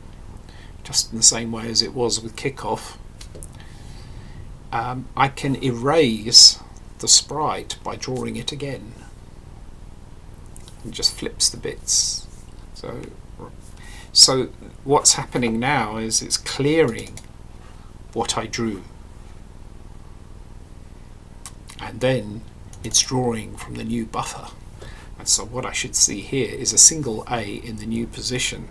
just in the same way as it was with kickoff, I can erase the sprite by drawing it again. It just flips the bits. So what's happening now is it's clearing what I drew, and then it's drawing from the new buffer. And so what I should see here is a single A in the new position.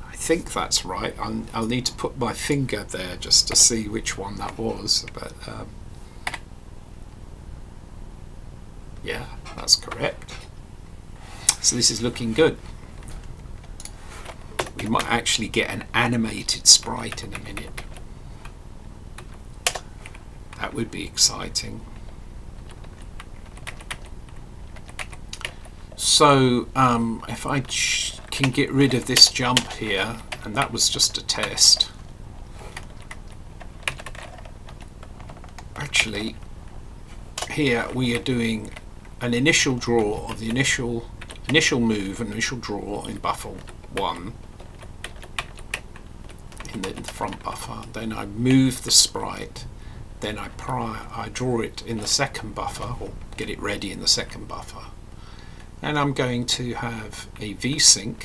I think that's right. I'll need to put my finger there just to see which one that was, but yeah, that's correct. So this is looking good. We might actually get an animated sprite in a minute. That would be exciting. So if I can get rid of this jump here, and that was just a test. Actually, here we are doing an initial draw of the initial move and initial draw in buffer 1 in the front buffer. Then I move the sprite. Then I draw it in the second buffer, or get it ready in the second buffer. And I'm going to have a VSync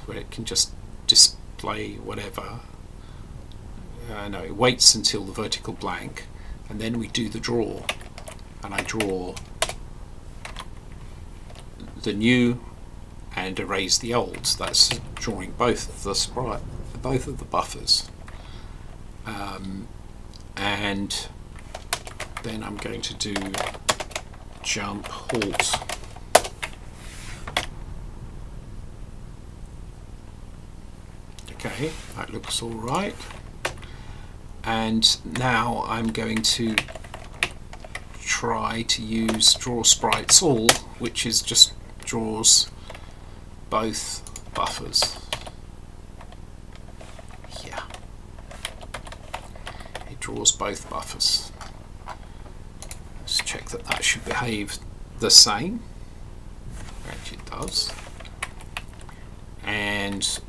where it can just display whatever. No, it waits until the vertical blank, and then we do the draw. And I draw the new and erase the old. So that's drawing both of the buffers. And then I'm going to do jump halt. Okay, that looks all right. And now I'm going to try to use draw sprites all, which is just draws both buffers. Yeah, it draws both buffers. Let's check that that should behave the same. Actually it does. And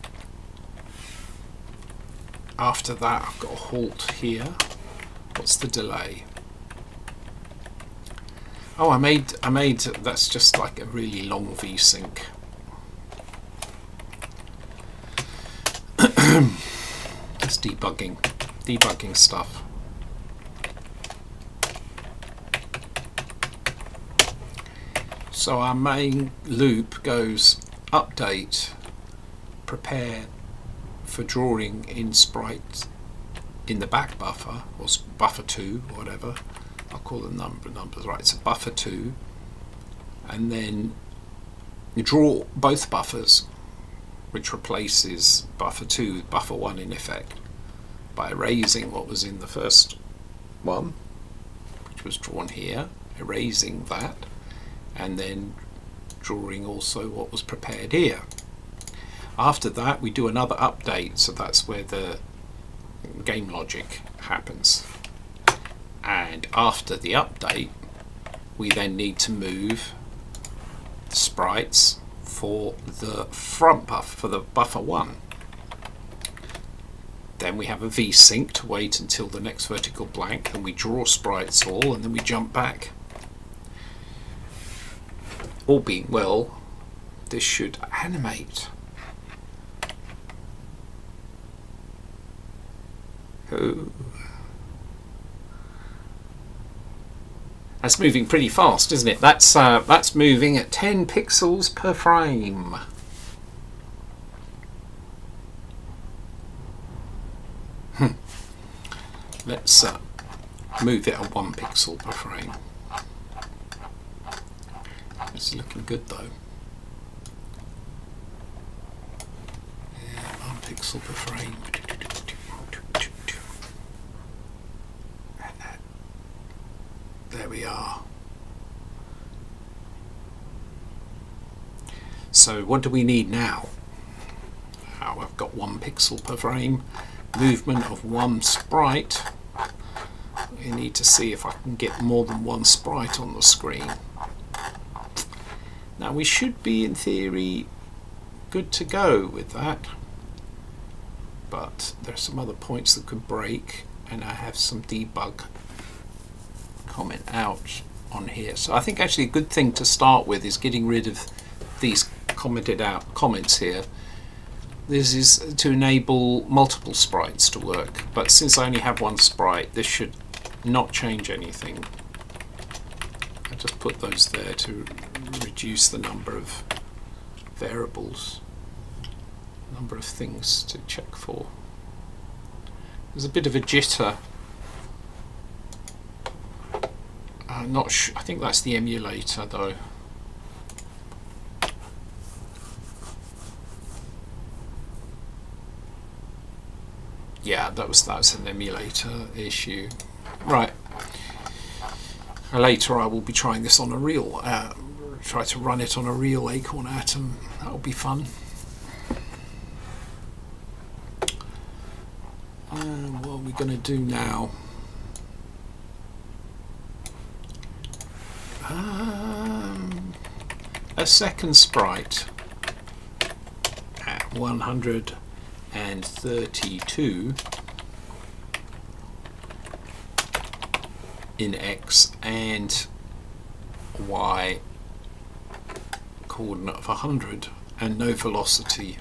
after that I've got a halt here. What's the delay? Oh, I made that's just like a really long VSync. That's debugging stuff. So our main loop goes update, prepare for drawing in sprite in the back buffer, or buffer 2, or whatever. I'll call them numbers, right? It's a buffer 2, and then you draw both buffers, which replaces buffer 2 with buffer 1 in effect, by erasing what was in the first one, which was drawn here, erasing that, and then drawing also what was prepared here. After that we do another update, so that's where the game logic happens. And after the update we then need to move the sprites for the front buffer, for the buffer 1. Then we have a VSync to wait until the next vertical blank, and we draw sprites all, and then we jump back. All being well, this should animate. Oh. That's moving pretty fast, isn't it? That's moving at 10 pixels per frame. Let's move it at 1 pixel per frame. It's looking good though. Yeah, 1 pixel per frame. There we are. So what do we need now? Oh, I've got 1 pixel per frame, movement of 1 sprite. I need to see if I can get more than 1 sprite on the screen. Now we should be in theory good to go with that, but there are some other points that could break, and I have some debug comment out on here. So I think actually a good thing to start with is getting rid of these commented out comments here. This is to enable multiple sprites to work, but since I only have 1 sprite, this should not change anything. I just put those there to reduce the number of variables, number of things to check for. There's a bit of a jitter. I'm not sure. I think that's the emulator though. Yeah, that was an emulator issue. Right. Later I will be trying this on a real, try to run it on a real ACORN Atom. That'll be fun. What are we going to do now? A second sprite at 132 in X and Y coordinate of 100 and no velocity.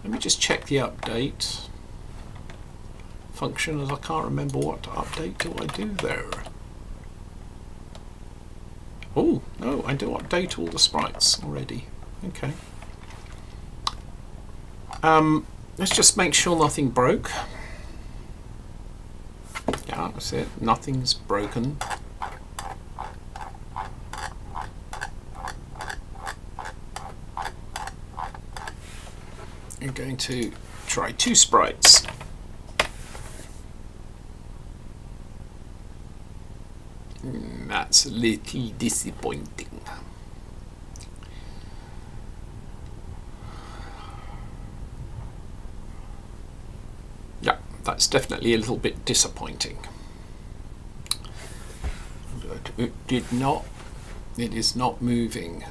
Let me just check the update function, as I can't remember what update do I do there. Oh, no, I do update all the sprites already. Okay. Let's just make sure nothing broke. Yeah, that's it. Nothing's broken. I'm going to try 2 sprites. That's a little disappointing. Yeah, that's definitely a little bit disappointing. But it is not moving.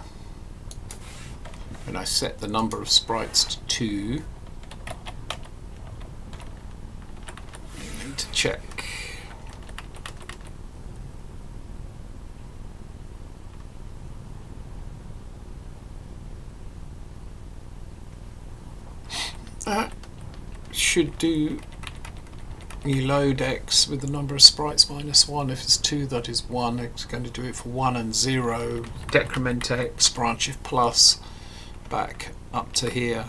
When I set the number of sprites to 2, I need to check. That should do. You load X with the number of sprites -1. If it's 2, that is 1. It's going to do it for 1 and 0. Decrement X, branch if plus, back up to here.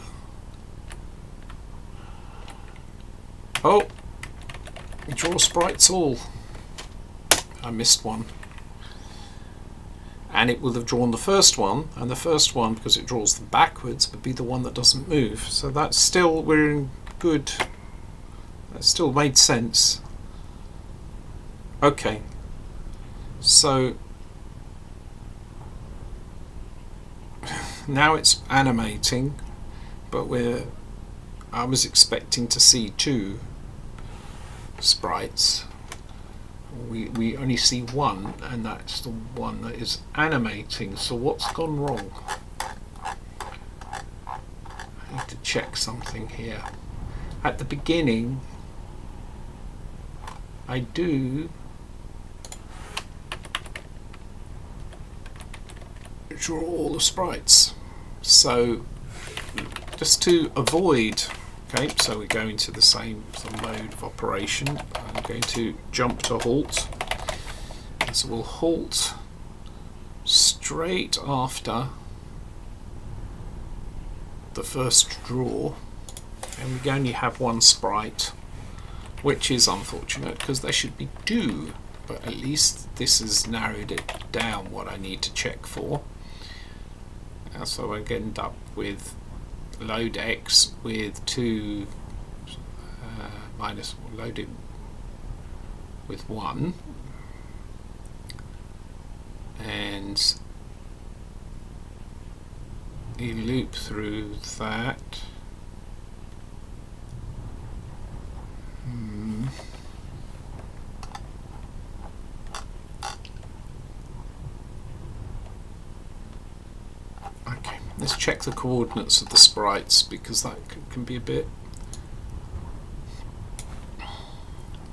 Oh, draw sprites all. I missed one. And it will have drawn the first one, and the first one, because it draws them backwards, would be the one that doesn't move. So that's still, we're in good, that still made sense. Okay, so now it's animating, but I was expecting to see two sprites. We only see one, and that's the one that is animating. So what's gone wrong? I need to check something here. At the beginning, I do draw all the sprites. So just to avoid, okay, so we go into the same mode of operation. I'm going to jump to halt. And so we'll halt straight after the first draw, and we only have one sprite, which is unfortunate because there should be two, but at least this has narrowed it down what I need to check for. And so I end up with load X with two minus loaded with one, and you loop through that. Okay, let's check the coordinates of the sprites, because that can be a bit.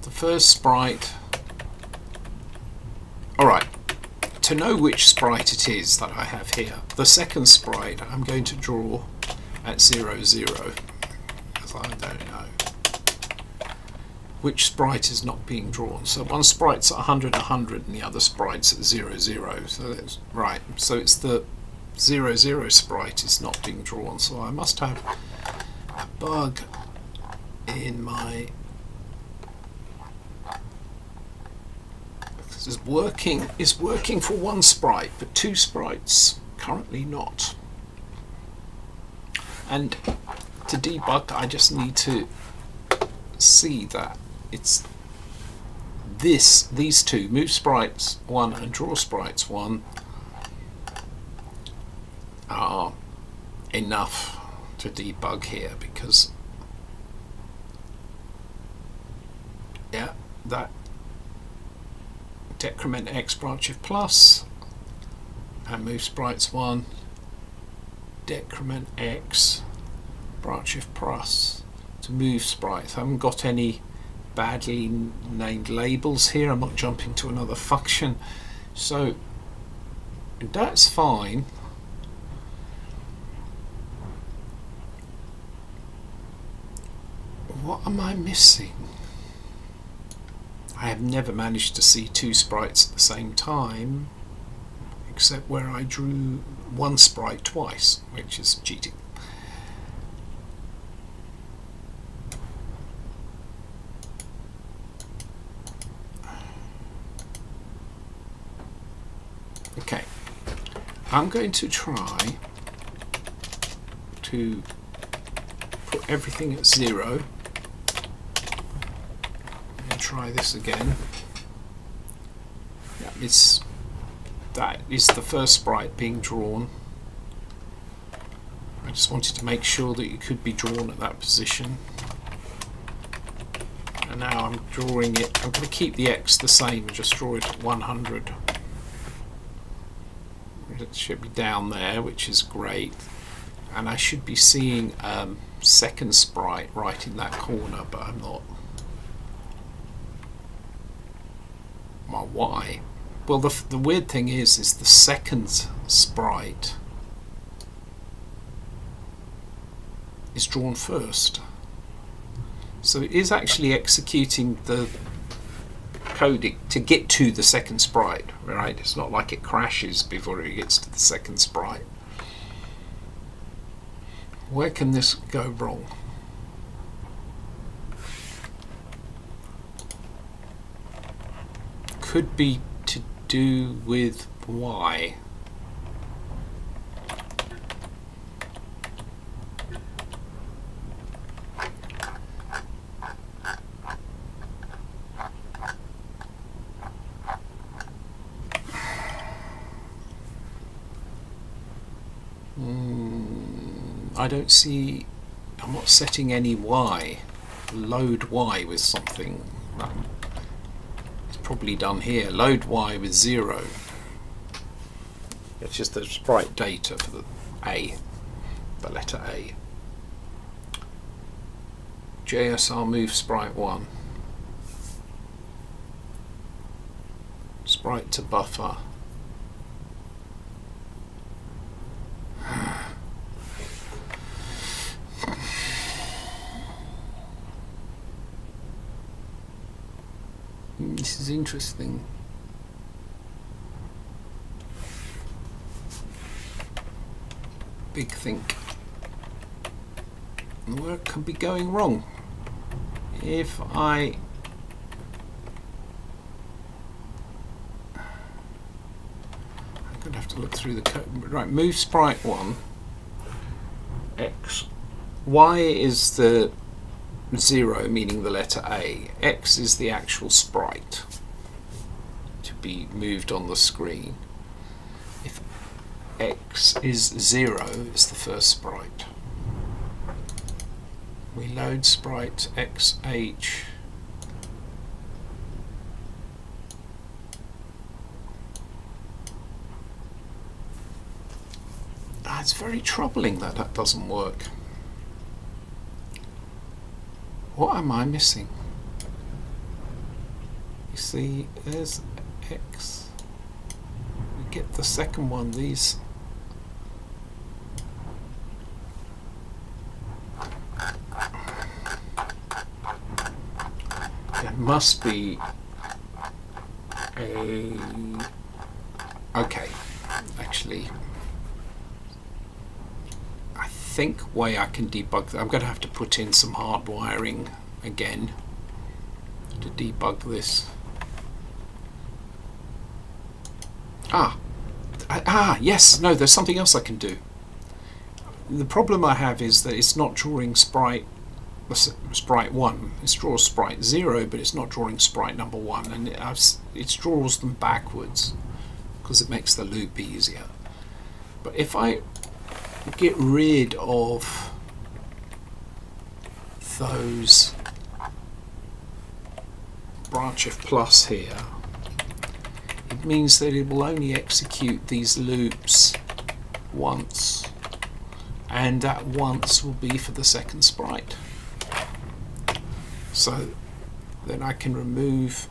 The first sprite. Alright, to know which sprite it is that I have here, the second sprite I'm going to draw at 0, 0, because I don't know which sprite is not being drawn. So one sprite's at 100, 100, and the other sprite's at 0, 0. So that's right. So it's the 0, 0 sprite is not being drawn. So I must have a bug in my. This is working for one sprite, but two sprites currently not. And to debug, I just need to see that it's these two, move sprites 1 and draw sprites 1, are enough to debug here, because yeah, that decrement X branch of plus and move sprites 1, decrement X branch of plus to move sprites. I haven't got any badly named labels here. I'm not jumping to another function, so that's fine. What am I missing? I have never managed to see two sprites at the same time, except where I drew one sprite twice, which is cheating. Okay, I'm going to try to put everything at 0 and try this again. That is the first sprite being drawn. I just wanted to make sure that it could be drawn at that position. And now I'm drawing it. I'm going to keep the X the same and just draw it at 100. It should be down there, which is great, and I should be seeing second sprite right in that corner, but I'm not. Well, why? Well, the weird thing is the second sprite is drawn first, so it is actually executing the code to get to the second sprite, right? It's not like it crashes before it gets to the second sprite. Where can this go wrong? Could be to do with Y. I don't see, I'm not setting any Y, load Y with something. It's probably done here, load Y with 0. It's just the sprite data for the A, the letter A. JSR move sprite 1. Sprite to buffer. This is interesting. Big think. What can be going wrong? If I'm going to have to look through the code. Right, move sprite 1. X. Y is the 0, meaning the letter A. X is the actual sprite to be moved on the screen. If X is 0, it's the first sprite. We load sprite XH. It's very troubling that that doesn't work. What am I missing? You see, there's X. We get the second one, these. There must be a... Okay, actually, I think way I can debug that. I'm going to have to put in some hard wiring again to debug this. Yes, no, there's something else I can do. The problem I have is that it's not drawing sprite 1. It draws sprite 0, but it's not drawing sprite number 1, and it draws them backwards because it makes the loop easier. But if I get rid of those branch of plus here, it means that it will only execute these loops once, and that once will be for the second sprite. So then I can remove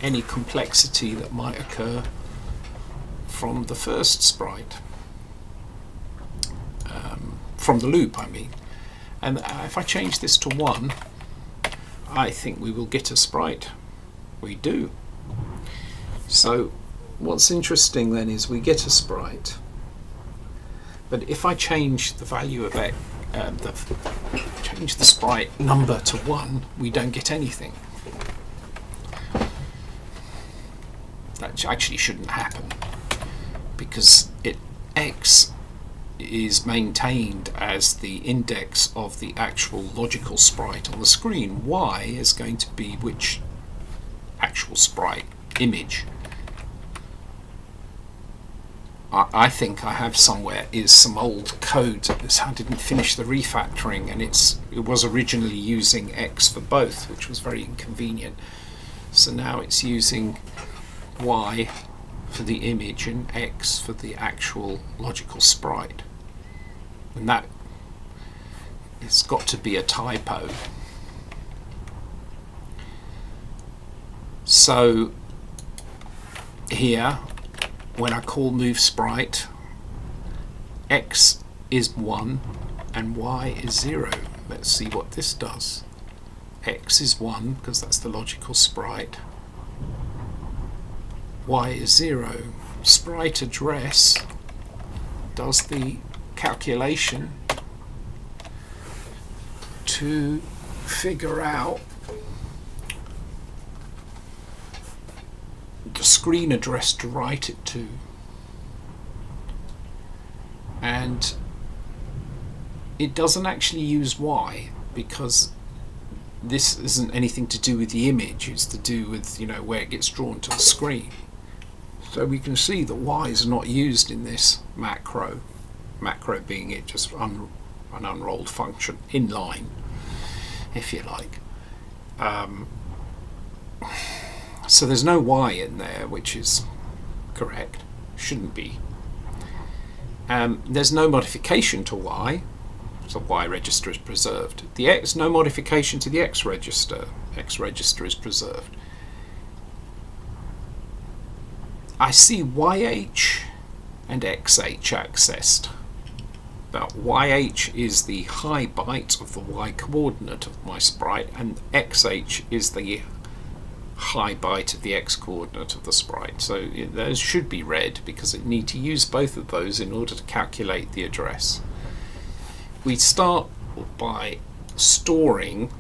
any complexity that might occur from the first sprite, from the loop I mean. And if I change this to 1, I think we will get a sprite. We do. So what's interesting then is we get a sprite, but if I change the value of X, change the sprite number to 1, we don't get anything. That actually shouldn't happen, because X is maintained as the index of the actual logical sprite on the screen. Y is going to be which actual sprite image. I think I have somewhere is some old code that I didn't finish the refactoring, and it was originally using X for both, which was very inconvenient. So now it's using Y for the image and X for the actual logical sprite, and that it's got to be a typo. So here, when I call move sprite, X is 1 and Y is 0. Let's see what this does. X is 1 because that's the logical sprite. Y is 0. Sprite address does the calculation to figure out the screen address to write it to, and it doesn't actually use Y because this isn't anything to do with the image, it's to do with, you know, where it gets drawn to the screen. So we can see that Y is not used in this macro being it just an unrolled function in line, if you like. So there's no y in there, which is correct. Shouldn't be. There's no modification to y, so y register is preserved. The x, no modification to the x register. X register is preserved. I see YH and XH accessed. Now, YH is the high byte of the y coordinate of my sprite, and XH is the high byte of the x coordinate of the sprite. So those should be read because it need to use both of those in order to calculate the address. We start by storing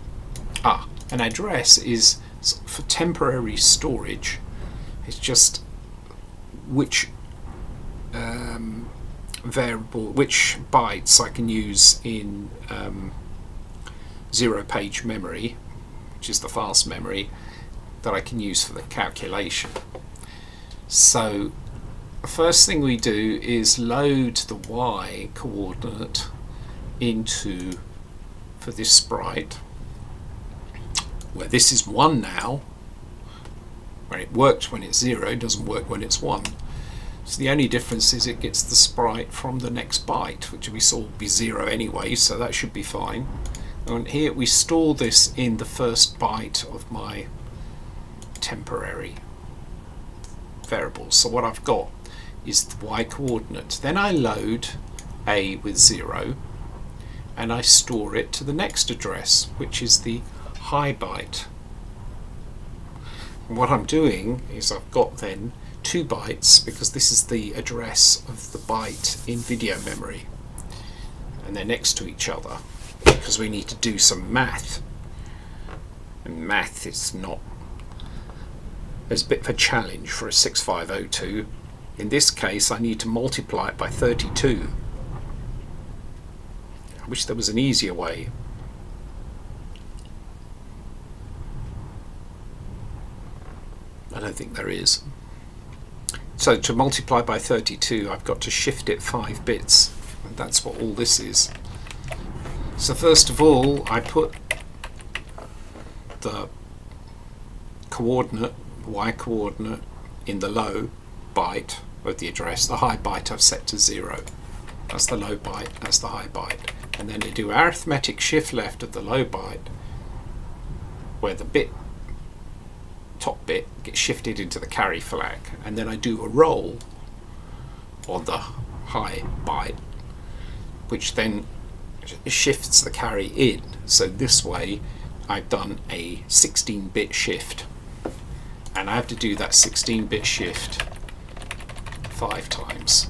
an address is for temporary storage. It's just which variable, which bytes I can use in 0-page memory, which is the fast memory, that I can use for the calculation. So the first thing we do is load the y coordinate into, for this sprite, where this is 1 now, where it worked when it's 0, it doesn't work when it's 1. So the only difference is it gets the sprite from the next byte, which we saw would be 0 anyway, so that should be fine. And here we store this in the first byte of my temporary variable. So what I've got is the y coordinate. Then I load a with 0, and I store it to the next address, which is the high byte. And what I'm doing is I've got then 2 bytes, because this is the address of the byte in video memory, and they're next to each other because we need to do some math, and math is not, there's a bit of a challenge for a 6502. In this case I need to multiply it by 32. I wish there was an easier way. I don't think there is. So to multiply by 32, I've got to shift it 5 bits, and that's what all this is. So first of all, I put the coordinate, y coordinate, in the low byte of the address. The high byte I've set to 0. That's the low byte, that's the high byte. And then I do arithmetic shift left of the low byte, where the bit, top bit, gets shifted into the carry flag, and then I do a roll on the high byte, which then shifts the carry in. So this way I've done a 16-bit shift, and I have to do that 16-bit shift 5 times.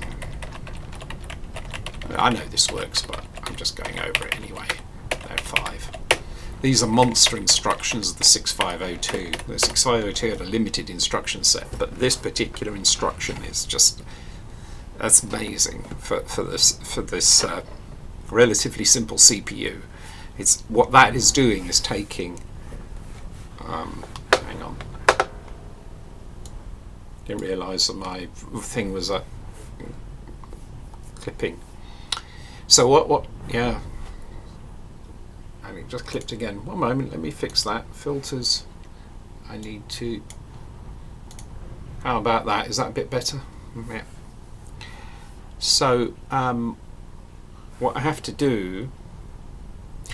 I know this works, but I'm just going over it anyway. There, 5. These are monster instructions of the 6502. The 6502 had a limited instruction set, but this particular instruction is just, that's amazing for this relatively simple CPU. It's what that is doing is taking. Hang on. Didn't realise that my thing was clipping. So what? Yeah. And it just clipped again. One moment, let me fix that. Filters. I need to. How about that? Is that a bit better? Yeah. So what I have to do.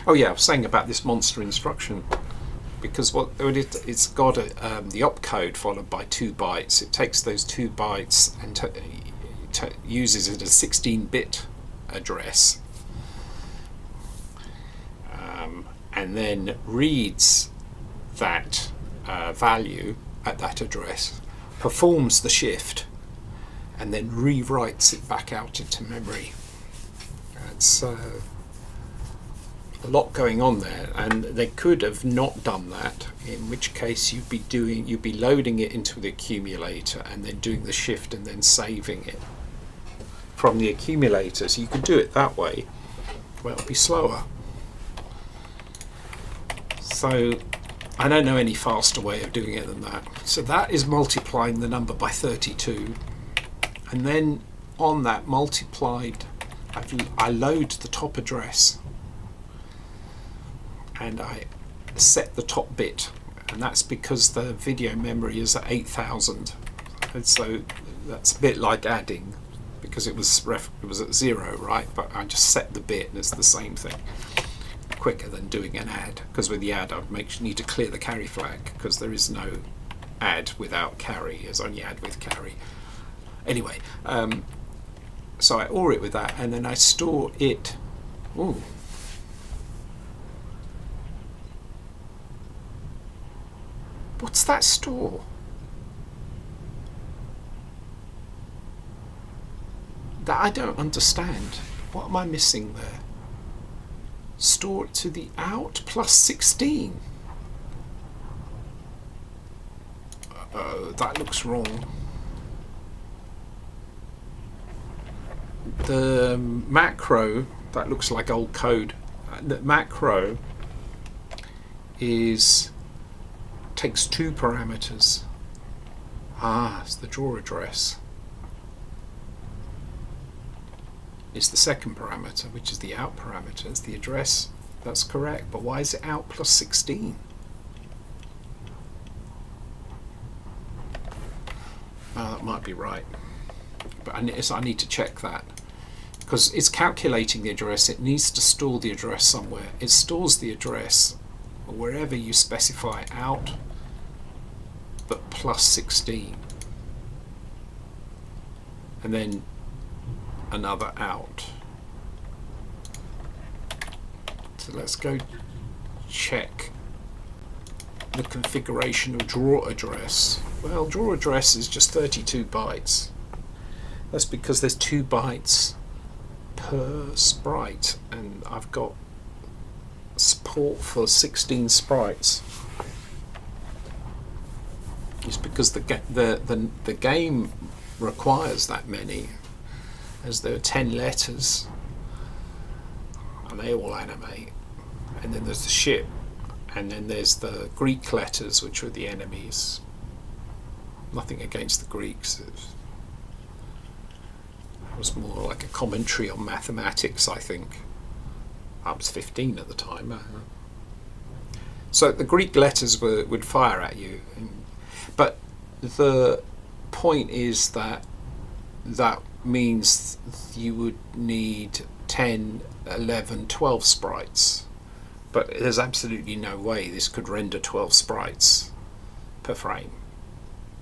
Oh yeah, I was saying about this monster instruction, because what it's got the opcode followed by 2 bytes. It takes those 2 bytes and uses it as a 16-bit address. And then reads that value at that address, performs the shift, and then rewrites it back out into memory. It's a lot going on there, and they could have not done that, in which case you'd be loading it into the accumulator and then doing the shift and then saving it from the accumulator. So you could do it that way, well, it'll be slower. So I don't know any faster way of doing it than that. So that is multiplying the number by 32, and then on that multiplied I load the top address and I set the top bit, and that's because the video memory is at 8,000, and so that's a bit like adding, because it was at 0, right? But I just set the bit and it's the same thing. Quicker than doing an add, because with the add I need to clear the carry flag, because there is no add without carry, there's only add with carry. Anyway, so I OR it with that, and then I store it. Ooh. What's that store? That I don't understand. What am I missing there? Store it to the out plus 16. That looks wrong. The macro, that looks like old code. The macro takes 2 parameters. It's the draw address. Is the second parameter, which is the out parameter. It's the address. That's correct. But why is it out plus 16? That might be right. But I need to check that, because it's calculating the address. It needs to store the address somewhere. It stores the address wherever you specify out, but plus 16. And then another out. So let's go check the configuration of draw address. Well, draw address is just 32 bytes. That's because there's 2 bytes per sprite, and I've got support for 16 sprites. It's because the game requires that many, as there are 10 letters and they all animate, and then there's the ship, and then there's the Greek letters, which are the enemies. Nothing against the Greeks. It was more like a commentary on mathematics, I think. I was 15 at the time. So the Greek letters would fire at you, but the point is that means you would need 10, 11, 12 sprites, but there's absolutely no way this could render 12 sprites per frame.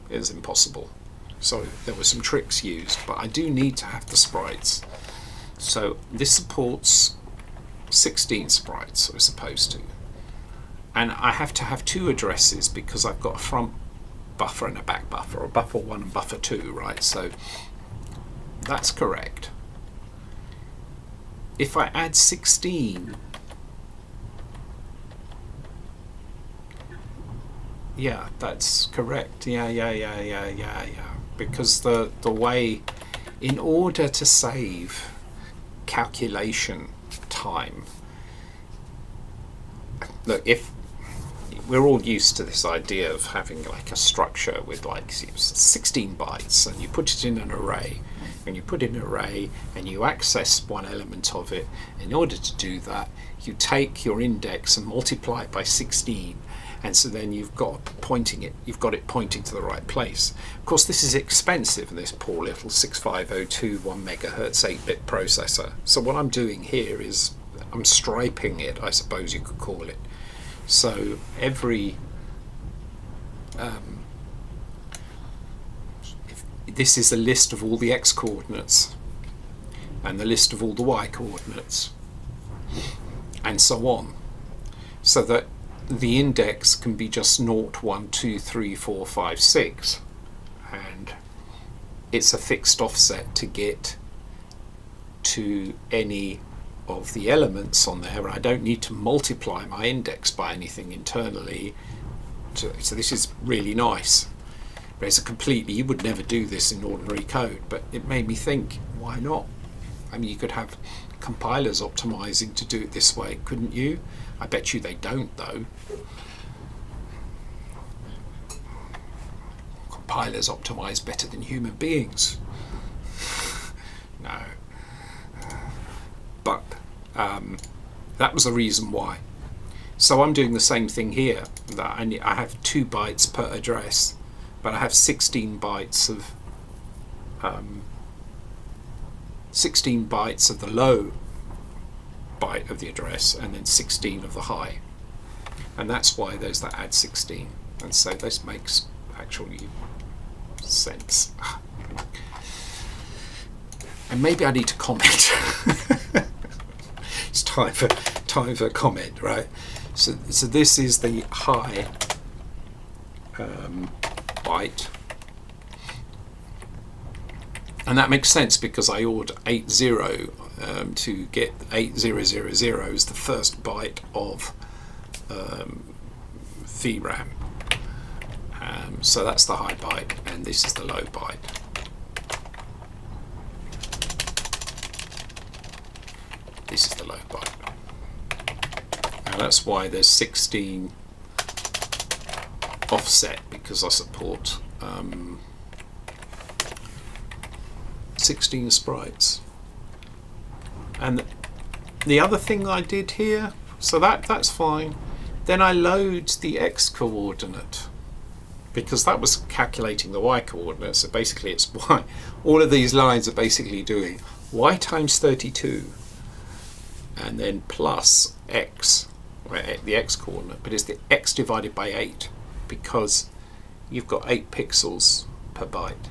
It is impossible. So there were some tricks used, but I do need to have the sprites. So this supports 16 sprites, so it's supposed to, and I have to have 2 addresses because I've got a front buffer and a back buffer, or buffer 1 and buffer 2, right? So that's correct. If I add 16, yeah, that's correct. Yeah. Because the way, in order to save calculation time, look, if we're all used to this idea of having like a structure with like 16 bytes, and you put it in an array, and you put in an array and you access one element of it. In order to do that, you take your index and multiply it by 16, and so then you've got it pointing to the right place. Of course, this is expensive, this poor little 65021 megahertz 8-bit processor. So what I'm doing here is I'm striping it, I suppose you could call it. So every this is a list of all the x coordinates and the list of all the y coordinates, and so on, so that the index can be just 0, 1, 2, 3, 4, 5, 6, and it's a fixed offset to get to any of the elements on there. I don't need to multiply my index by anything internally, so this is really nice. But it's you would never do this in ordinary code, but it made me think, why not? I mean, you could have compilers optimizing to do it this way, couldn't you? I bet you they don't, though. Compilers optimize better than human beings. No. That was the reason why. So I'm doing the same thing here, that I have 2 bytes per address, but I have 16 bytes of 16 bytes of the low byte of the address, and then 16 of the high, and that's why there's that add 16. And so this makes actually sense. And maybe I need to comment. It's time for a comment, right? So this is the high byte, and that makes sense because I ordered 80 to get 8000 is the first byte of VRAM. So that's the high byte, and this is the low byte. This is the low byte. Now that's why there's 16 offset, because I support 16 sprites. And the other thing I did here, so that's fine. Then I load the x coordinate, because that was calculating the y coordinate. So basically it's y. All of these lines are basically doing y times 32 and then plus x, the x coordinate, but it's the x divided by 8, because you've got 8 pixels per byte.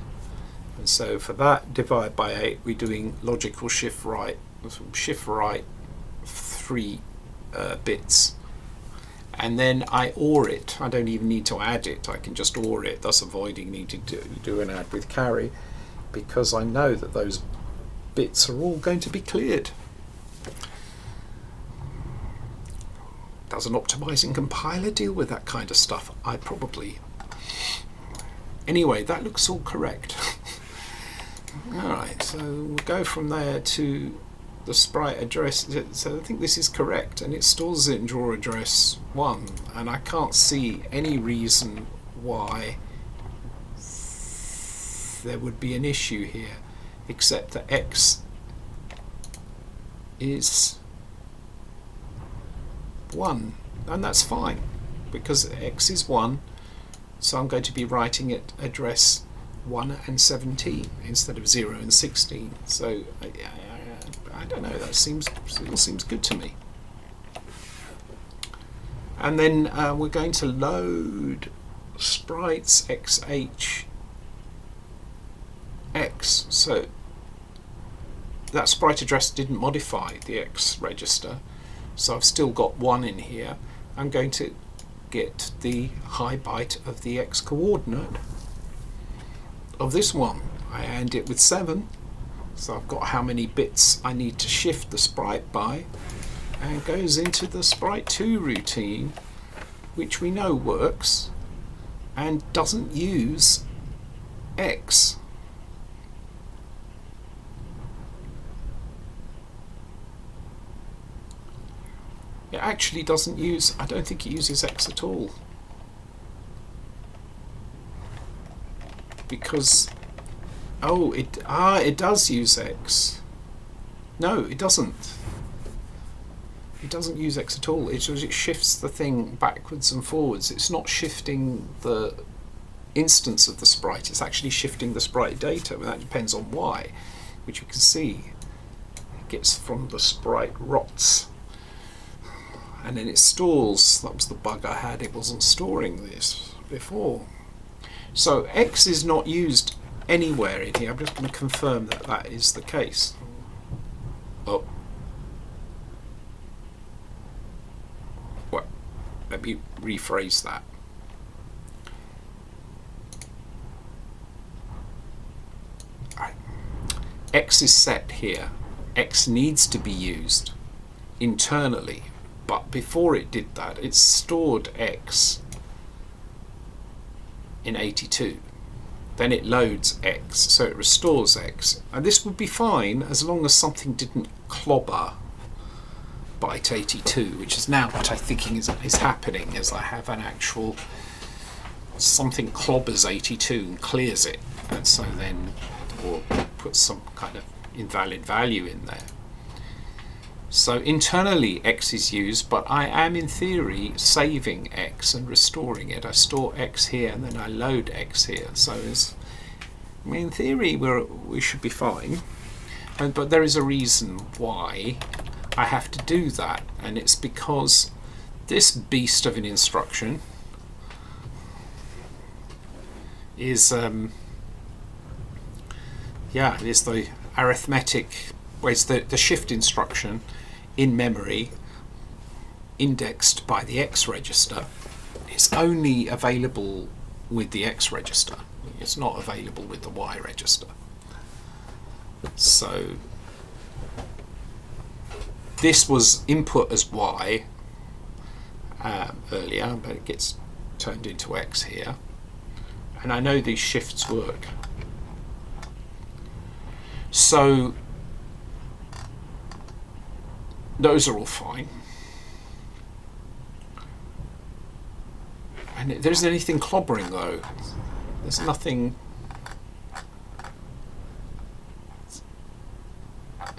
And so for that divide by 8, we're doing logical shift right 3 bits, and then I OR it. I don't even need to add it, I can just OR it, thus avoiding needing to do an add with carry, because I know that those bits are all going to be cleared. Does an optimizing compiler deal with that kind of stuff? I probably. Anyway, that looks all correct. Alright, so we'll go from there to the sprite address. So I think this is correct, and it stores it in draw address 1, and I can't see any reason why there would be an issue here, except that x is 1, and that's fine because x is 1, so I'm going to be writing it address 1 and 17 instead of 0 and 16. So I don't know, that still seems good to me. And then we're going to load sprites xh x. So that sprite address didn't modify the x register, so I've still got 1 in here. I'm going to get the high byte of the x coordinate of this one. I AND it with 7, so I've got how many bits I need to shift the sprite by, and goes into the sprite2 routine, which we know works and doesn't use x. It actually doesn't use, I don't think it uses x at all, because it does use x. No, it doesn't. It doesn't use x at all. It shifts the thing backwards and forwards. It's not shifting the instance of the sprite, it's actually shifting the sprite data, and that depends on y, which you can see it gets from the sprite rots. And then it stores. That was the bug I had, it wasn't storing this before. So x is not used anywhere in here. I'm just going to confirm that that is the case. Oh. Well, let me rephrase that. Right. X is set here. X needs to be used internally. But before it did that, it stored x in 82. Then it loads x, so it restores x. And this would be fine as long as something didn't clobber byte 82, which is now what I think is happening, is I have an actual something clobbers 82 and clears it, and so then, or puts some kind of invalid value in there. So internally X is used, but I am in theory saving X and restoring it. I store X here and then I load X here. So in theory we should be fine. But there is a reason why I have to do that, and it's because this beast of an instruction is is the arithmetic, it's the shift instruction in memory indexed by the X register. It's only available with the X register. It's not available with the Y register. So this was input as Y earlier, but it gets turned into X here. And I know these shifts work. So those are all fine. And there isn't anything clobbering though. There's nothing.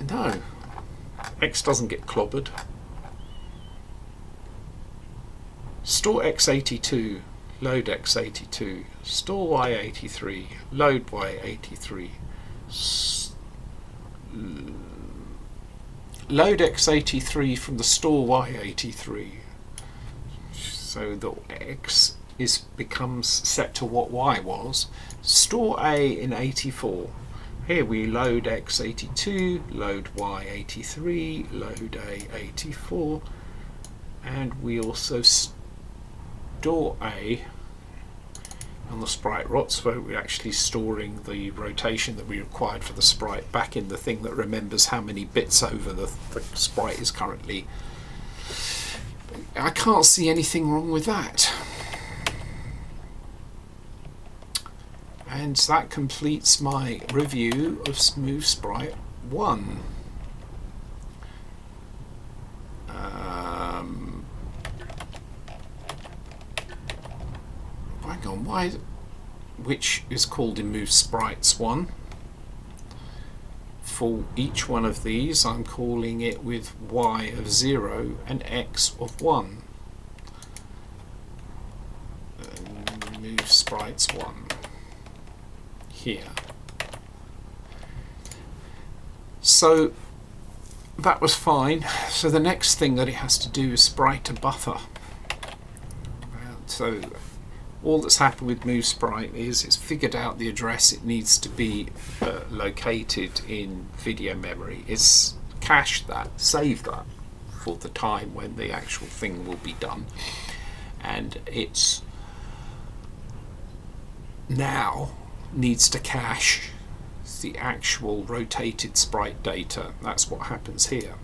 No. X doesn't get clobbered. Store X82, load X82, store Y83, load Y83, load X83 from the store Y83, so that X becomes set to what Y was. Store A in 84. Here we load X82, load Y83, load A84, and we also store A on the sprite rot, so we're actually storing the rotation that we required for the sprite back in the thing that remembers how many bits over the sprite is currently. I can't see anything wrong with that. And that completes my review of Smooth Sprite 1. Hang on, which is called in Move Sprites 1. For each one of these, I'm calling it with Y of 0 and X of 1. Move Sprites 1. Here. So that was fine. So the next thing that it has to do is sprite a buffer. So all that's happened with Move Sprite is it's figured out the address it needs to be located in video memory. It's cached that, saved that for the time when the actual thing will be done, and it's now needs to cache the actual rotated sprite data. That's what happens here.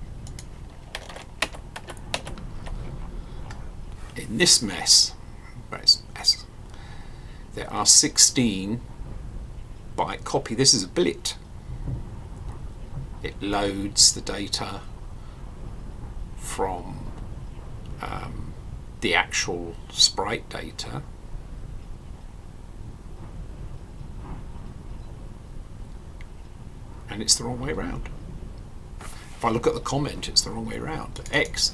In this mess, there are 16 byte copy. This is a billet. It loads the data from the actual sprite data, and it's the wrong way around. If I look at the comment, it's the wrong way around. X,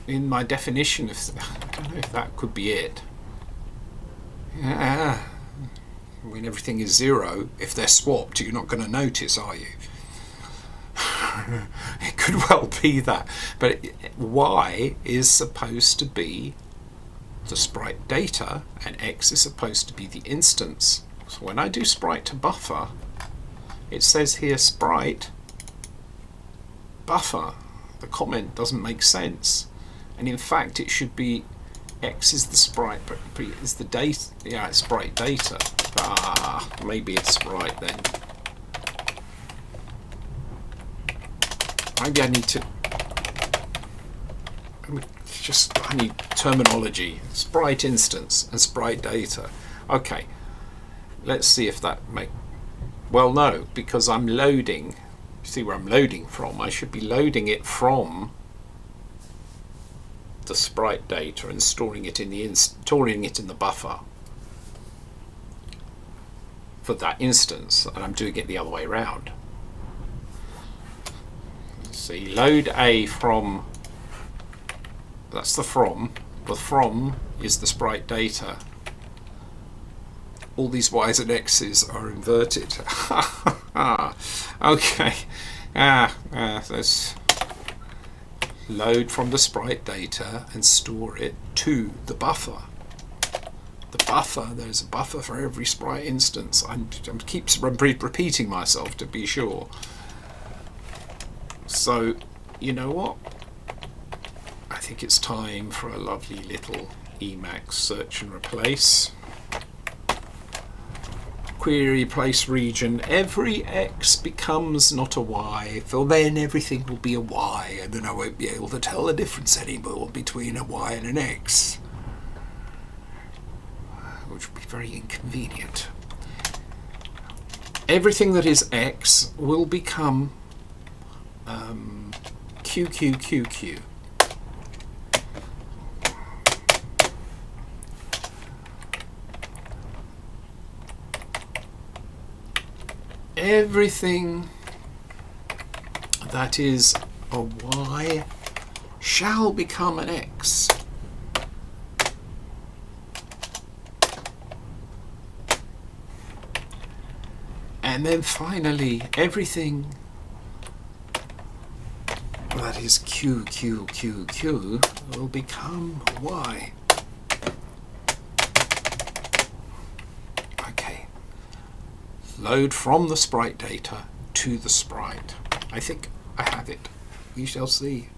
in my definition of, I don't know if that could be it. When everything is 0, if they're swapped, you're not going to notice, are you? It could well be that. But Y is supposed to be the sprite data, and X is supposed to be the instance. So when I do sprite to buffer, it says here sprite buffer. The comment doesn't make sense, and in fact it should be X is the sprite, but is the data. Yeah, it's sprite data. Maybe it's right then. Maybe I need to. I need terminology. Sprite instance and sprite data. Okay, let's see if that makes. Well, no, because I'm loading. See where I'm loading from? I should be loading it from the sprite data and storing it in the buffer for that instance, and I'm doing it the other way around. See, load A from, that's the from is the sprite data. All these Y's and X's are inverted. Okay, let's load from the sprite data and store it to the buffer. The buffer, there's a buffer for every sprite instance. I keep repeating myself to be sure. So, you know what? I think it's time for a lovely little Emacs search and replace. Query place region. Every X becomes not a Y, for then everything will be a Y, and then I won't be able to tell the difference anymore between a Y and an X, which would be very inconvenient. Everything that is X will become QQQQ. Everything that is a Y shall become an X. And then finally, everything that is QQQQ will become Y. Okay. Load from the sprite data to the sprite. I think I have it. We shall see.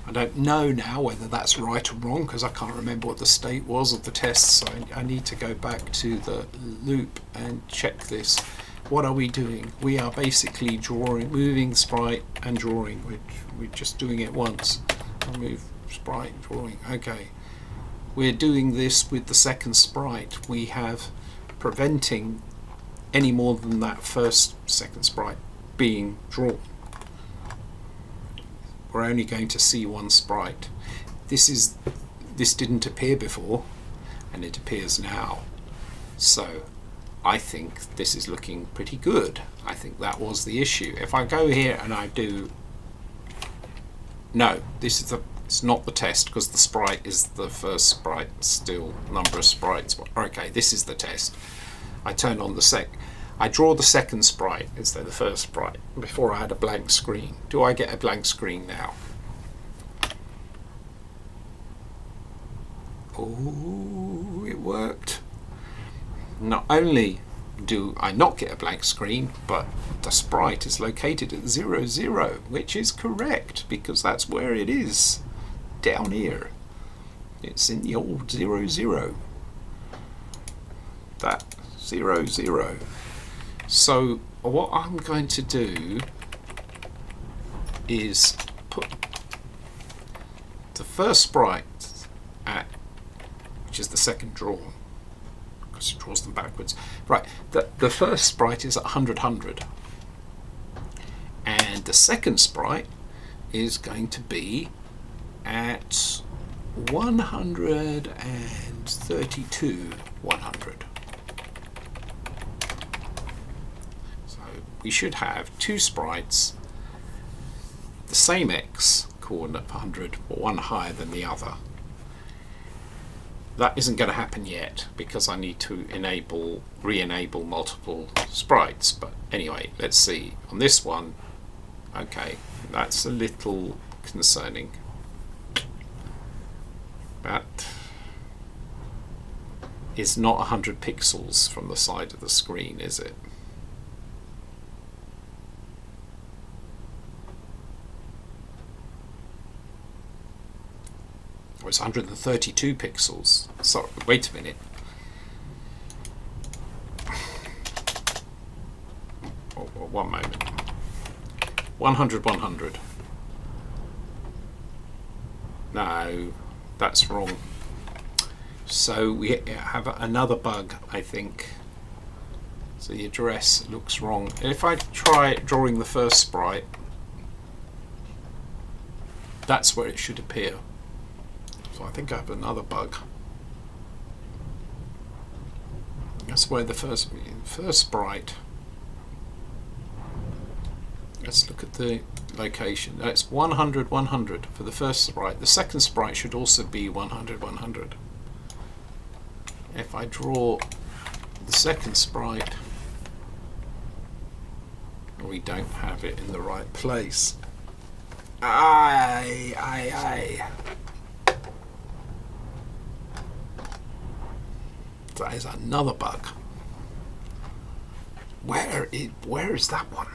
I don't know now whether that's right or wrong because I can't remember what the state was of the tests. So I need to go back to the loop and check this. What are we doing? We are basically drawing, moving sprite and drawing. We're just doing it once. I'll move sprite, drawing. Okay. We're doing this with the second sprite. We have preventing any more than that second sprite being drawn. We're only going to see one sprite. This didn't appear before, and it appears now. So I think this is looking pretty good. I think that was the issue. If I go here and I do, no, it's not the test because the sprite is the first sprite still, number of sprites. Okay, this is the test. I turn on I draw the second sprite instead of the first sprite before I had a blank screen. Do I get a blank screen now? Oh, it worked. Not only do I not get a blank screen, but the sprite is located at 0, 0, which is correct because that's where it is. Down here. It's in the old 0, 0. That 0, 0. So what I'm going to do is put the first sprite at, which is the second draw, because it draws them backwards. Right, the first sprite is at 100, 100. And the second sprite is going to be at 132, 100. We should have two sprites, the same X coordinate for 100, but one higher than the other. That isn't going to happen yet because I need to re-enable multiple sprites. But anyway, let's see. On this one, okay, that's a little concerning. That is not 100 pixels from the side of the screen, is it? It's 132 pixels. Sorry, wait a minute. One moment. 100, 100. No, that's wrong. So we have another bug, I think. So the address looks wrong. And if I try drawing the first sprite, that's where it should appear. So I think I have another bug. That's where the first sprite. Let's look at the location. That's 100, 100 for the first sprite. The second sprite should also be 100, 100. If I draw the second sprite, we don't have it in the right place. Aye. That is another bug. Where is that one?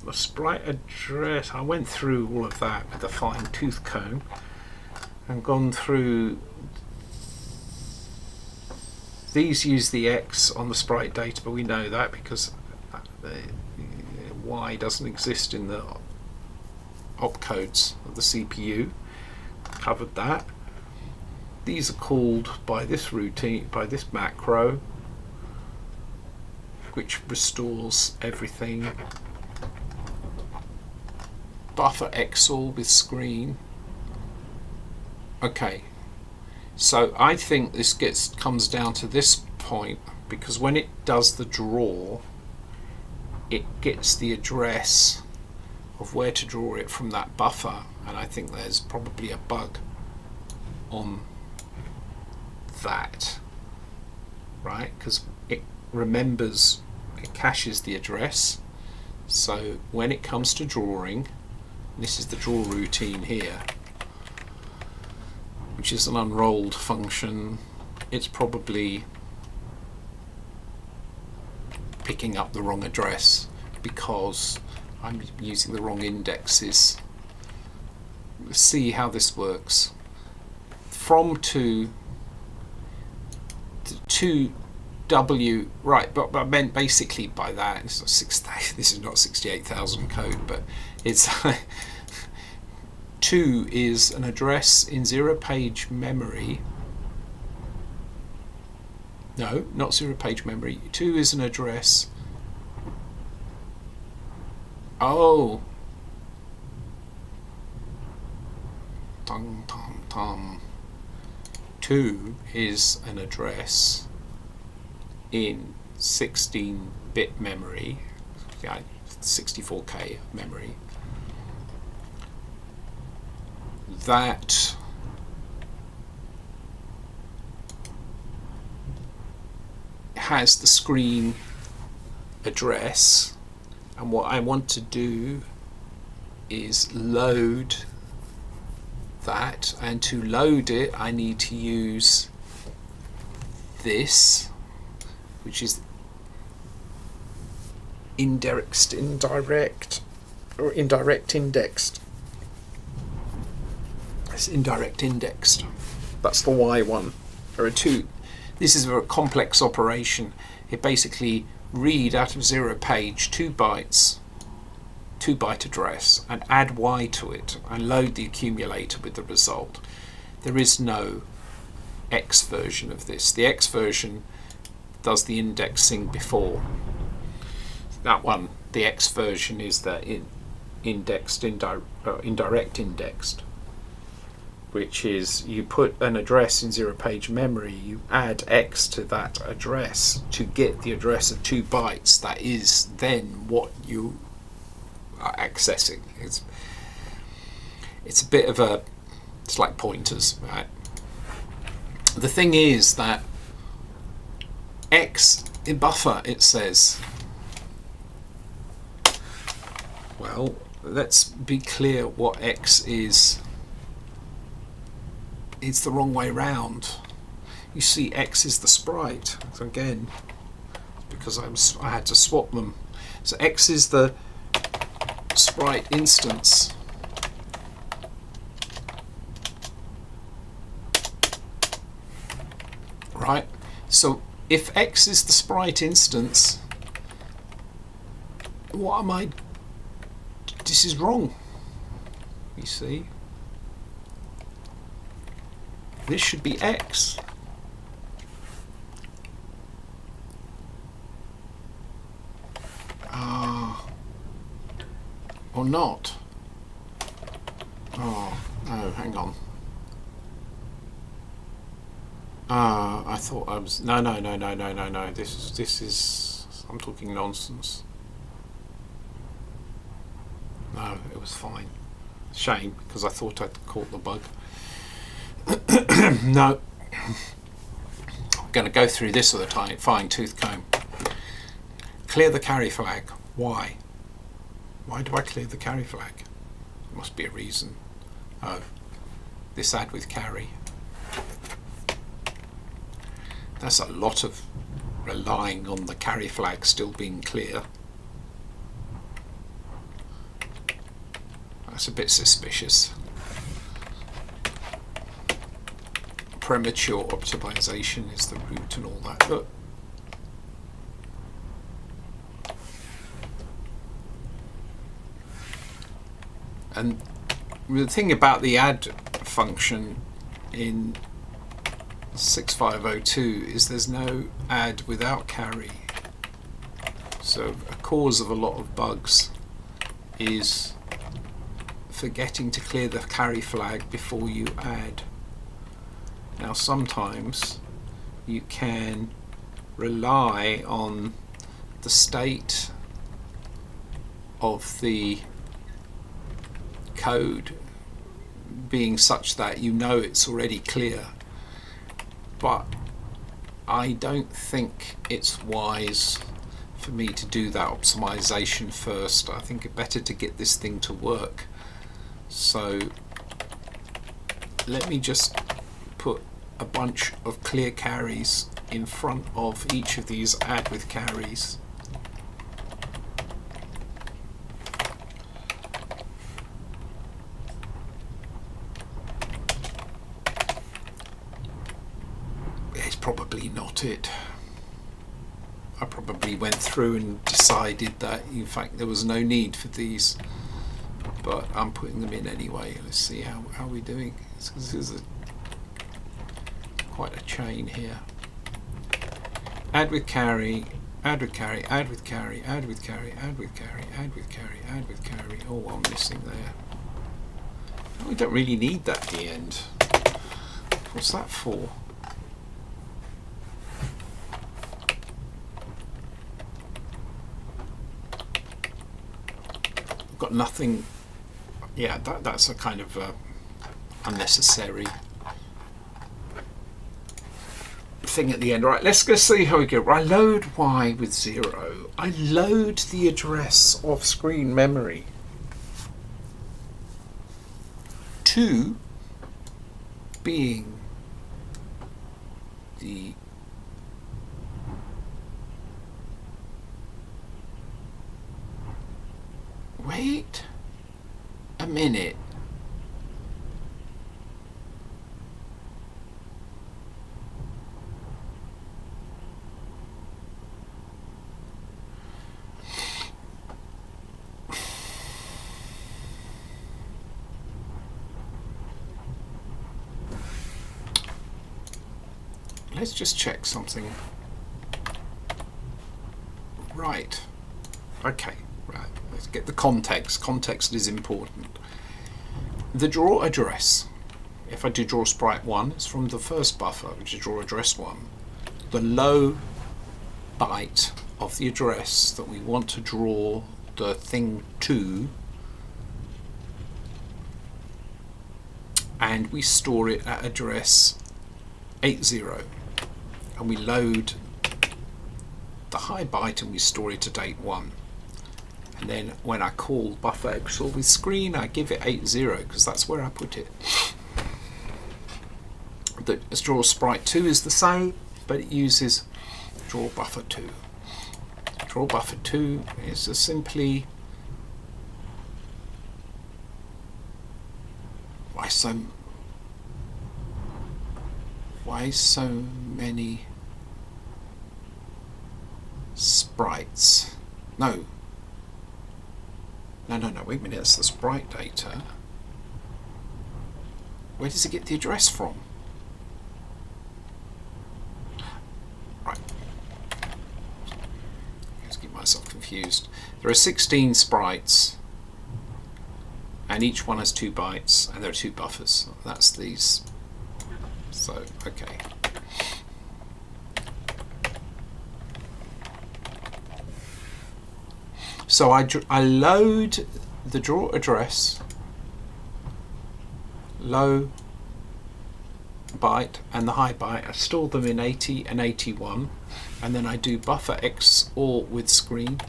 The sprite address. I went through all of that with a fine tooth comb and gone through. These use the X on the sprite data, but we know that because Y doesn't exist in the opcodes of the CPU. Covered that. These are called by this routine, by this macro, which restores everything. Buffer XOR with screen. Okay, so I think this comes down to this point, because when it does the draw, it gets the address of where to draw it from that buffer, and I think there's probably a bug on that, right? Because it remembers, it caches the address, so when it comes to drawing, this is the draw routine here, which is an unrolled function, it's probably picking up the wrong address because I'm using the wrong indexes. Let's see how this works. From to 2W, right, but I meant basically by that, it's not this is not 68,000 code, but it's 2 is an address in 0-page memory. No, not 0-page memory. 2 is an address. Oh. Tum tum tum. 2 is an address in 16-bit memory, 64K memory, that has the screen address, and what I want to do is load that, and to load it I need to use this, which is indirect indexed. It's indirect indexed. That's the Y one. There are two. This is a complex operation. It basically read out of 0-page 2 bytes, 2-byte address, and add Y to it and load the accumulator with the result. There is no X version of this. The X version does the indexing before. That one, the X version, is the indirect indexed, which is you put an address in 0-page memory, you add X to that address to get the address of 2 bytes. That is then what you are accessing. It's a bit of a, it's like pointers, right? The thing is that X in buffer, it says, well, let's be clear what X is. It's the wrong way round. You see, X is the sprite. So again, because I had to swap them. So X is the sprite instance. Right? So if X is the sprite instance, what am I? This is wrong. You see? This should be X. Or not. Oh, no, hang on. I thought I was... No. This is... I'm talking nonsense. No, was fine. Shame, because I thought I'd caught the bug. No. I'm going to go through this with a fine tooth comb. Clear the carry flag. Why? Why do I clear the carry flag? There must be a reason. Oh, this add with carry. That's a lot of relying on the carry flag still being clear. That's a bit suspicious. Premature optimization is the root and all that. Look. And the thing about the add function in 6502 is there's no add without carry. So a cause of a lot of bugs is forgetting to clear the carry flag before you add. Now sometimes you can rely on the state of the code being such that you know it's already clear, but I don't think it's wise for me to do that optimization first. I think it's better to get this thing to work. So let me just put a bunch of clear carries in front of each of these add with carries. It's probably not it. I probably went through and decided that in fact there was no need for these, but I'm putting them in anyway. Let's see how we're doing. This is quite a chain here. Add with carry, add with carry, add with carry, add with carry, add with carry, add with carry, add with carry. Oh, I'm missing there. We don't really need that at the end. What's that for? I've got nothing. Yeah, that's a kind of unnecessary thing at the end. Right, let's go see how we go. I load Y with 0. I load the address off screen memory. 2 being the wait a minute. Let's just check something. Right. Okay. Right. Let's get the context. Context is important. The draw address. If I do draw sprite 1, it's from the first buffer, which is draw address 1. The low byte of the address that we want to draw the thing to, and we store it at address 80. And we load the high byte and we store it at 81. And then when I call buffer XOR with screen, I give it 80 because that's where I put it. The draw sprite 2 is the same, but it uses draw buffer 2. Draw buffer 2 is just simply why so many sprites? No, wait a minute, that's the sprite data. Where does it get the address from? Right. Let's get myself confused. There are 16 sprites, and each one has 2 bytes, and there are 2 buffers. That's these. So, okay. So I load the draw address, low byte and the high byte. I store them in 80 and 81, and then I do buffer XOR with screen.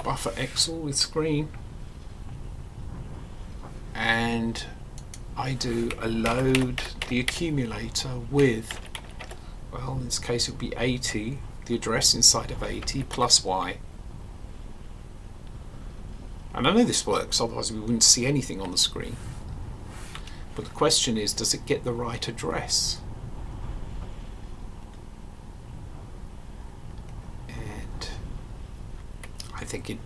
Buffer XOR with screen, and I do a load the accumulator with, well, in this case it would be 80, the address inside of 80 plus Y. And I know this works, otherwise we wouldn't see anything on the screen. But the question is, does it get the right address? And I think the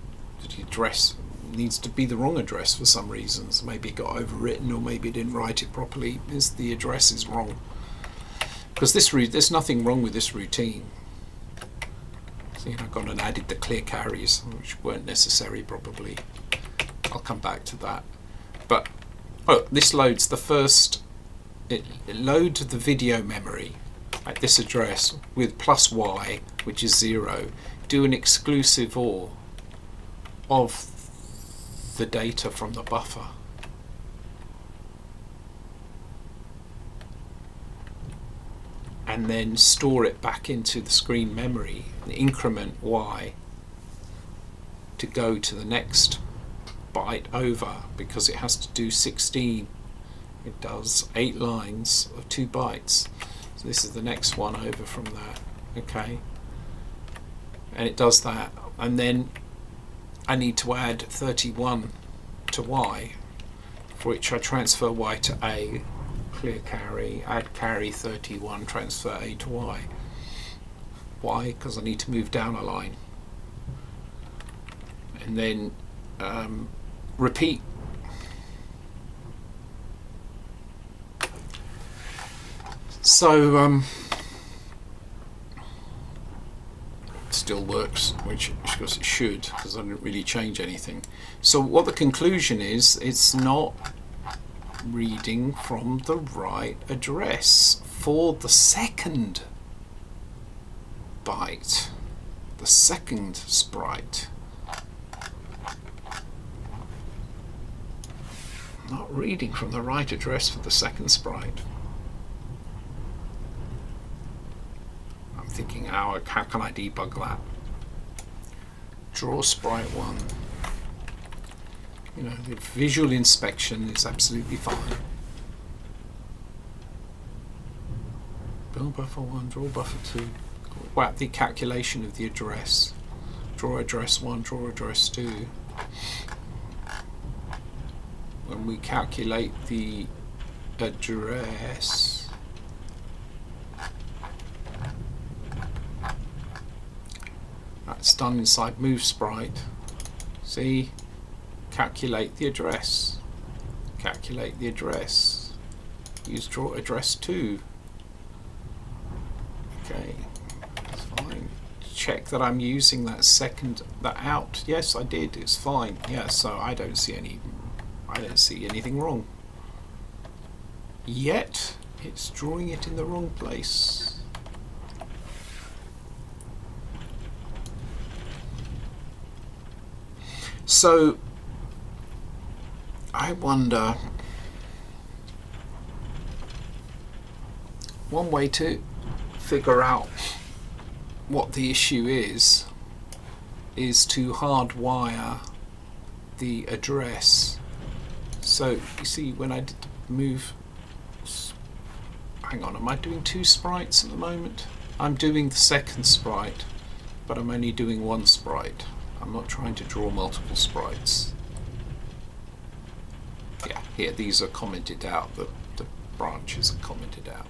address needs to be the wrong address for some reasons. Maybe it got overwritten, or maybe it didn't write it properly. The address is wrong. Because there's nothing wrong with this routine. See, I've gone and added the clear carries, which weren't necessary probably. I'll come back to that. But this loads the first. It loads the video memory at this address with plus Y, which is 0. Do an exclusive OR of the data from the buffer. And then store it back into the screen memory and increment Y to go to the next byte over, because it has to do 16. It does 8 lines of 2 bytes. So this is the next one over from that. Okay. And it does that. And then I need to add 31 to Y, for which I transfer Y to A, clear carry, add carry 31, transfer A to Y. Why? Because I need to move down a line. And then repeat. So still works, which because it should, because I didn't really change anything. So what the conclusion is, it's not reading from the right address for the second byte, the second sprite. Not reading from the right address for the second sprite. I'm thinking, how can I debug that? Draw sprite 1. You know, the visual inspection is absolutely fine. Build buffer 1, draw buffer 2. Whack the calculation of the address. Draw address 1, draw address 2. When we calculate the address, that's done inside move sprite. See? Calculate the address. Calculate the address. Use draw address 2. Okay, that's fine. Check that I'm using that out. Yes, I did. It's fine. Yeah, so I don't see anything wrong. Yet it's drawing it in the wrong place. So I wonder, one way to figure out what the issue is to hardwire the address. So you see, when I did the move, hang on, am I doing 2 sprites at the moment? I'm doing the second sprite, but I'm only doing 1 sprite. I'm not trying to draw multiple sprites. Yeah, here these are commented out, the branches are commented out.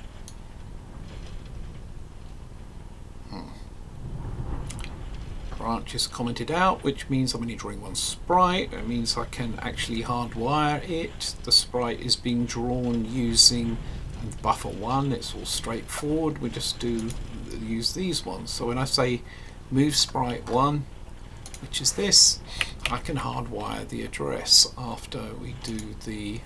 Branch is commented out, which means I'm only drawing 1 sprite. It means I can actually hardwire it. The sprite is being drawn using buffer 1. It's all straightforward. We just use these ones. So when I say move sprite 1, which is this, I can hardwire the address after we do the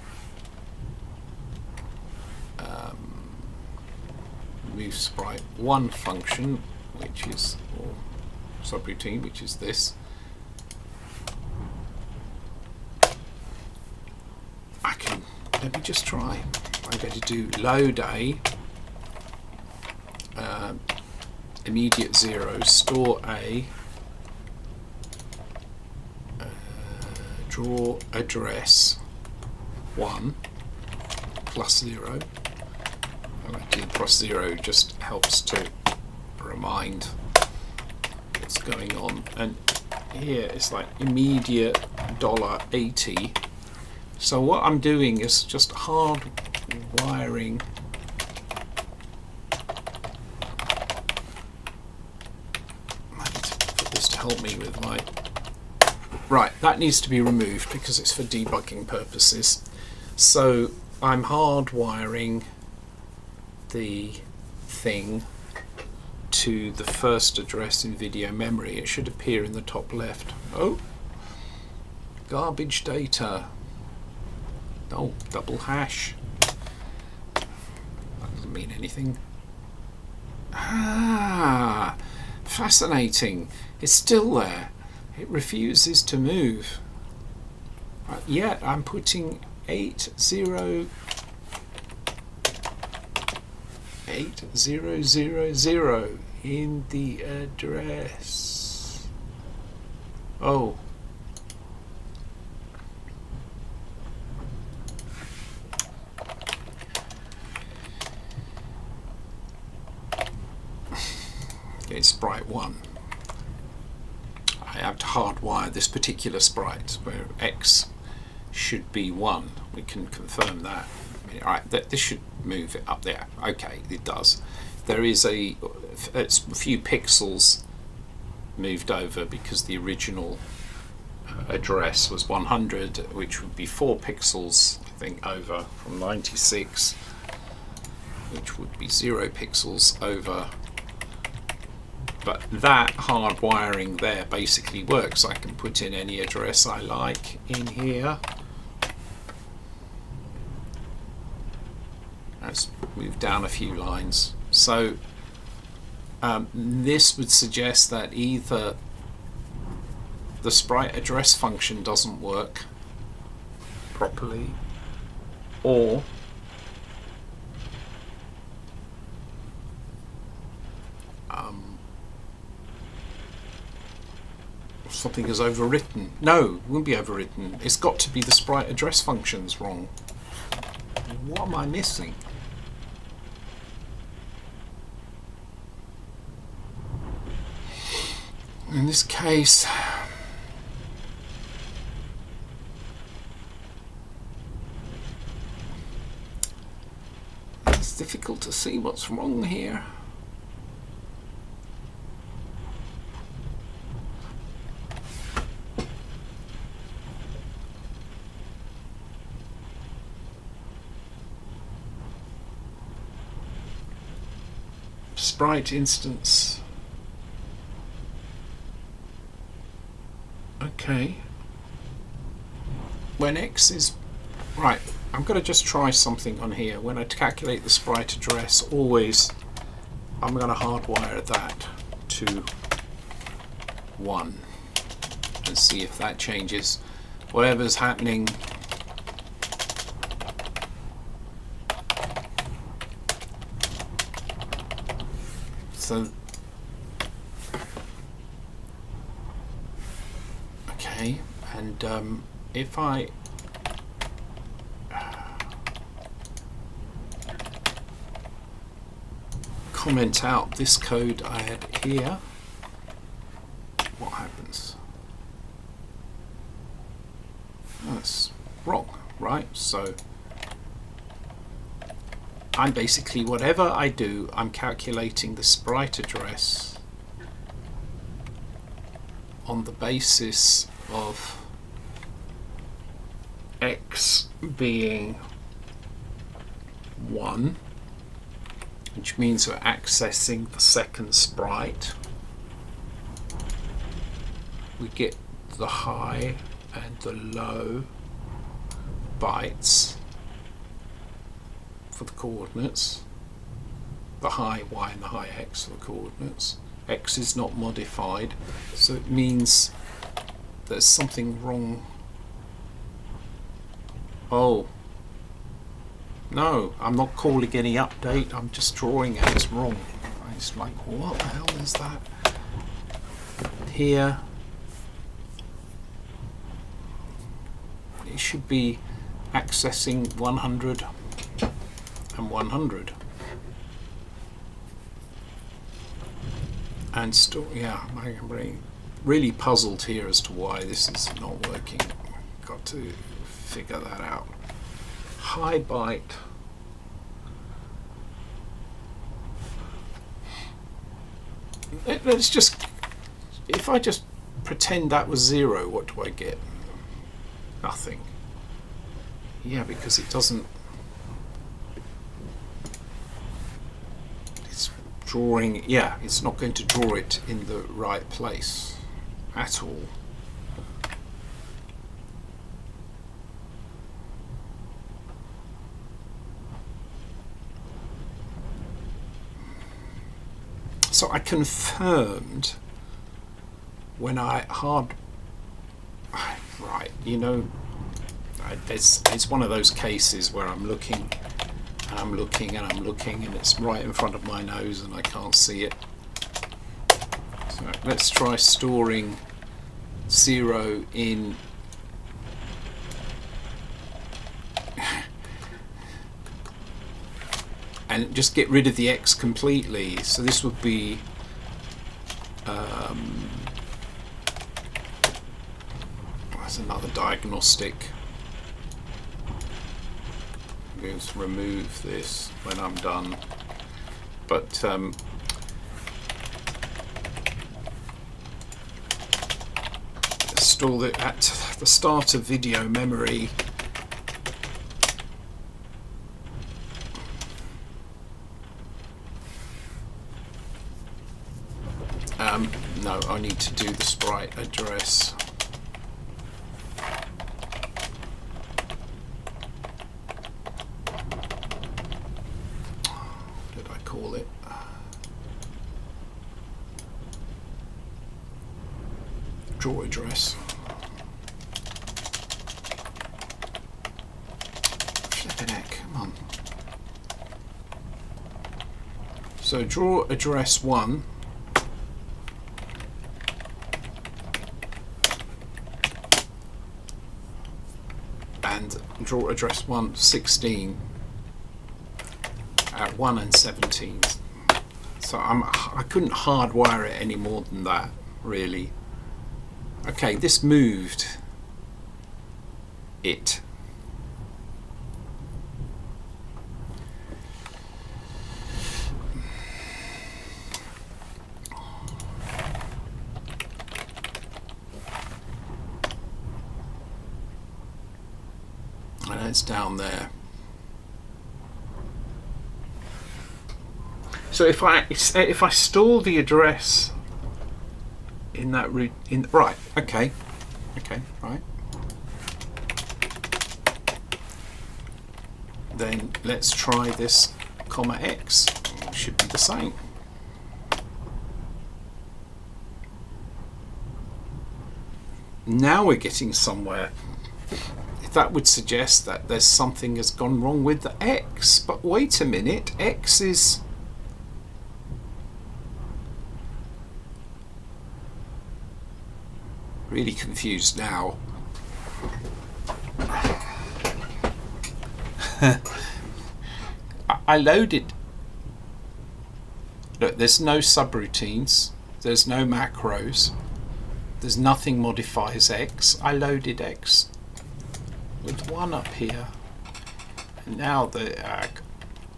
move sprite 1 function, which is, or subroutine, which is this. let me just try. I'm going to do load A, immediate 0, store A, draw address 1 plus 0. I like to do plus 0, just helps to remind what's going on. And here it's like immediate $80. So what I'm doing is just hard wiring I need to put this to help me with my right, that needs to be removed because it's for debugging purposes. So I'm hard wiring the thing to the first address in video memory. It should appear in the top left. Oh, garbage data. Oh, double hash. That doesn't mean anything. Ah, fascinating. It's still there. It refuses to move. Yet I'm putting 8000 in the address. Oh. Okay, sprite 1. I have to hardwire this particular sprite where X should be 1. We can confirm that. Alright, this should move it up there. Okay, it does. There is a few pixels moved over because the original address was 100, which would be 4 pixels, I think, over from 96, which would be 0 pixels over. But that hard wiring there basically works. I can put in any address I like in here. Let's move down a few lines. So this would suggest that either the sprite address function doesn't work properly, or something is overwritten. No, it won't be overwritten. It's got to be the sprite address function's wrong. What am I missing? In this case, it's difficult to see what's wrong here. Sprite instance. Okay. When X is right, I'm going to just try something on here. When I calculate the sprite address, always I'm going to hardwire that to 1 and see if that changes whatever's happening. So okay, and if I comment out this code I had here, what happens? That's wrong, right? So I'm basically, whatever I do, I'm calculating the sprite address on the basis of X being 1, which means we're accessing the second sprite. We get the high and the low bytes for the coordinates, the high y and the high x for the coordinates. X is not modified, so it means there's something wrong. Oh, No, I'm not calling any update, I'm just drawing and it's wrong. It's like, what the hell is that? Here, it should be accessing 100 and 100. And still, yeah, I'm really puzzled here as to why this is not working. Got to figure that out. High byte. Let's just, if I just pretend that was 0, what do I get? Nothing. Yeah, because it doesn't, it's drawing, yeah, it's not going to draw it in the right place at all. So I confirmed when I right, you know, it's one of those cases where I'm looking and I'm looking and I'm looking and it's right in front of my nose and I can't see it. So let's try storing 0 in and just get rid of the X completely. So this would be that's another diagnostic. I'm going to remove this when I'm done. But store it at the start of video memory. No, I need to do the sprite address. What did I call it? Draw address. Flippin' heck, come on. So draw address 1. And draw address 116 at 1 and 17. So I couldn't hardwire it any more than that, really. Okay, this moved it. And it's down there. So if I store the address in that route, right, okay, right. Then let's try this comma X. It should be the same. Now we're getting somewhere. That would suggest that there's something has gone wrong with the X. But wait a minute, X is really confused now. I loaded. Look, there's no subroutines, there's no macros, there's nothing modifies X. I loaded X with 1 up here, and now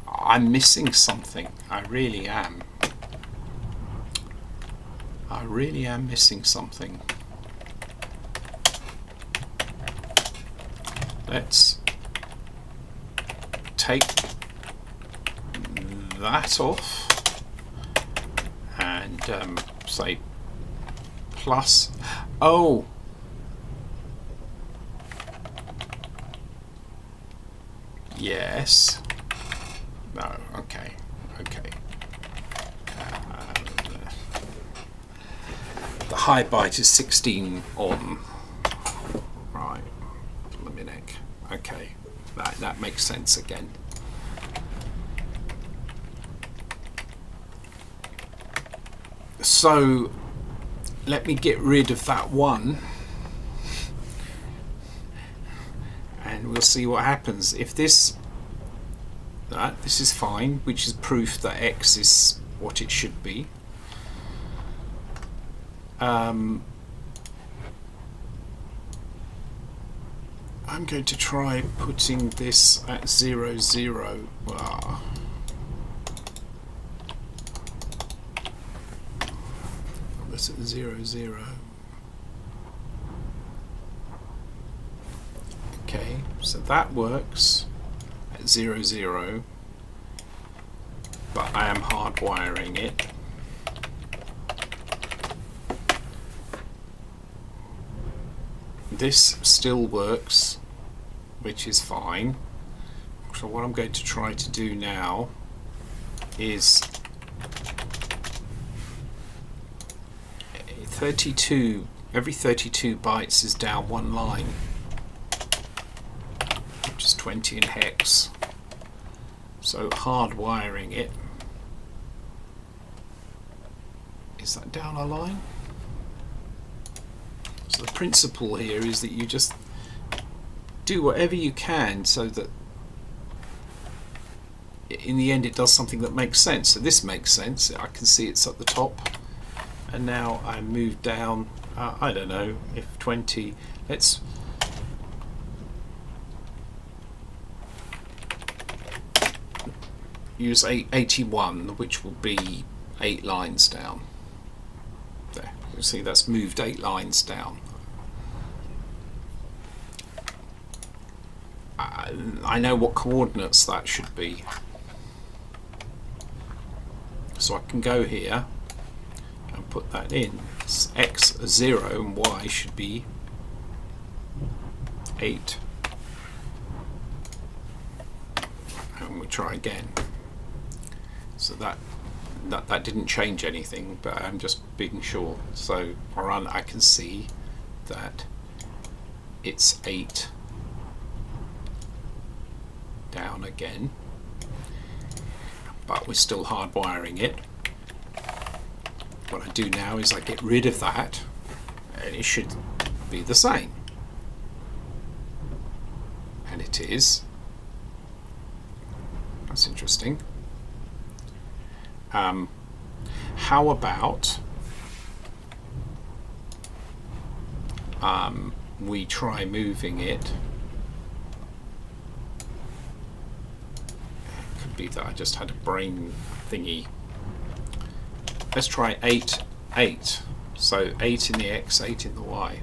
I'm missing something. I really am missing something. Let's take that off and say plus. Oh, yes. No, okay. The high byte is 16 on. Right. Liminic. Okay. That makes sense again. So let me get rid of that one, and we'll see what happens. If this is fine, which is proof that X is what it should be. I'm going to try putting this at 0, 0. That's at 0, 0. Okay, so that works at 0, 0, but I am hardwiring it. This still works, which is fine. So what I'm going to try to do now is 32, every 32 bytes is down one line, which is 20 in hex. So hardwiring it, is that down a line? So the principle here is that you just do whatever you can so that in the end it does something that makes sense. So this makes sense. I can see it's at the top, and now I move down, I don't know, if 20, let's use 81, which will be 8 lines down. There, you see that's moved 8 lines down. I know what coordinates that should be. So I can go here and put that in. It's X 0 and Y should be 8. And we try again. So that didn't change anything, but I'm just being sure. So I can see that it's 8 down again, but we're still hardwiring it. What I do now is I get rid of that, and it should be the same, and it is. That's interesting. How about we try moving it? Could be that I just had a brain thingy. Let's try 8, 8. So 8 in the X, 8 in the Y.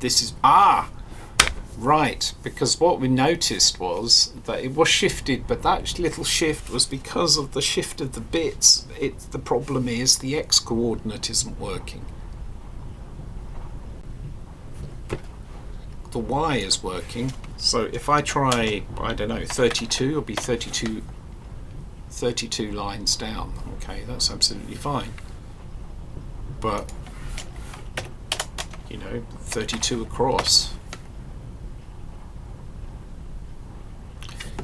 This is right, because what we noticed was that it was shifted, but that little shift was because of the shift of the bits. The problem is the X coordinate isn't working. The Y is working. So if I try, I don't know, 32, it'll be 32 lines down. Okay, that's absolutely fine. But, 32 across.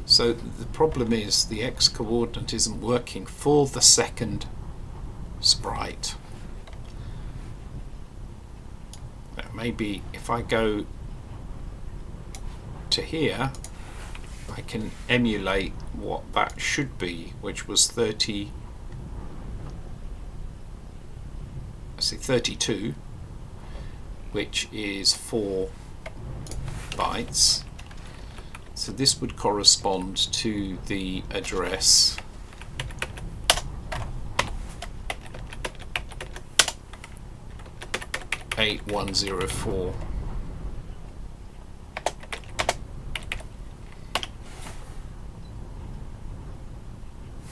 So the problem is the X coordinate isn't working for the second sprite. Now maybe if I go to here, I can emulate what that should be, which was 32, which is 4 bytes. So this would correspond to the address 8104.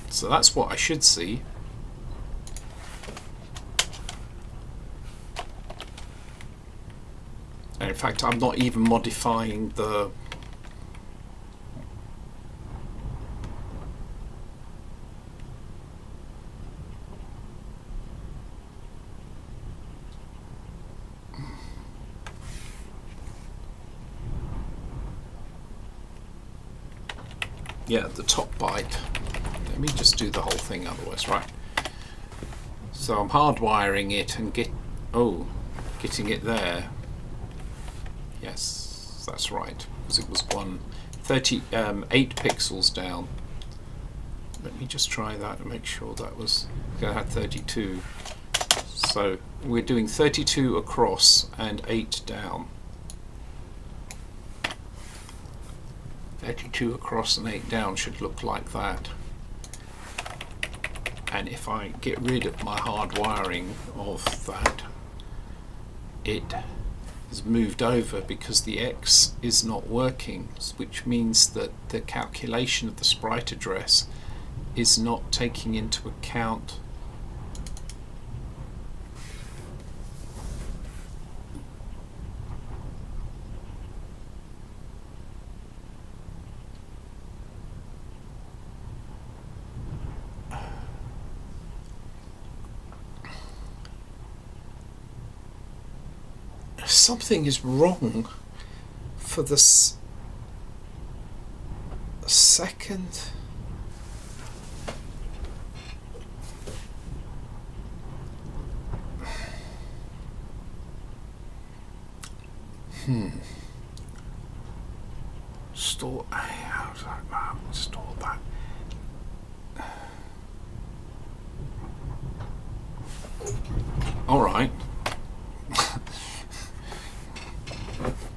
So that's what I should see. And in fact, I'm not even modifying the Yeah, the top byte. Let me just do the whole thing otherwise, right? So I'm hardwiring it and getting it there. Yes, that's right, because it was 8 pixels down. Let me just try that and make sure that was, I had 32. So we're doing 32 across and 8 down. 32 across and 8 down should look like that. And if I get rid of my hard wiring of that, it has moved over because the X is not working, which means that the calculation of the sprite address is not taking into account something is wrong for the second. Store. How do I store that? All right.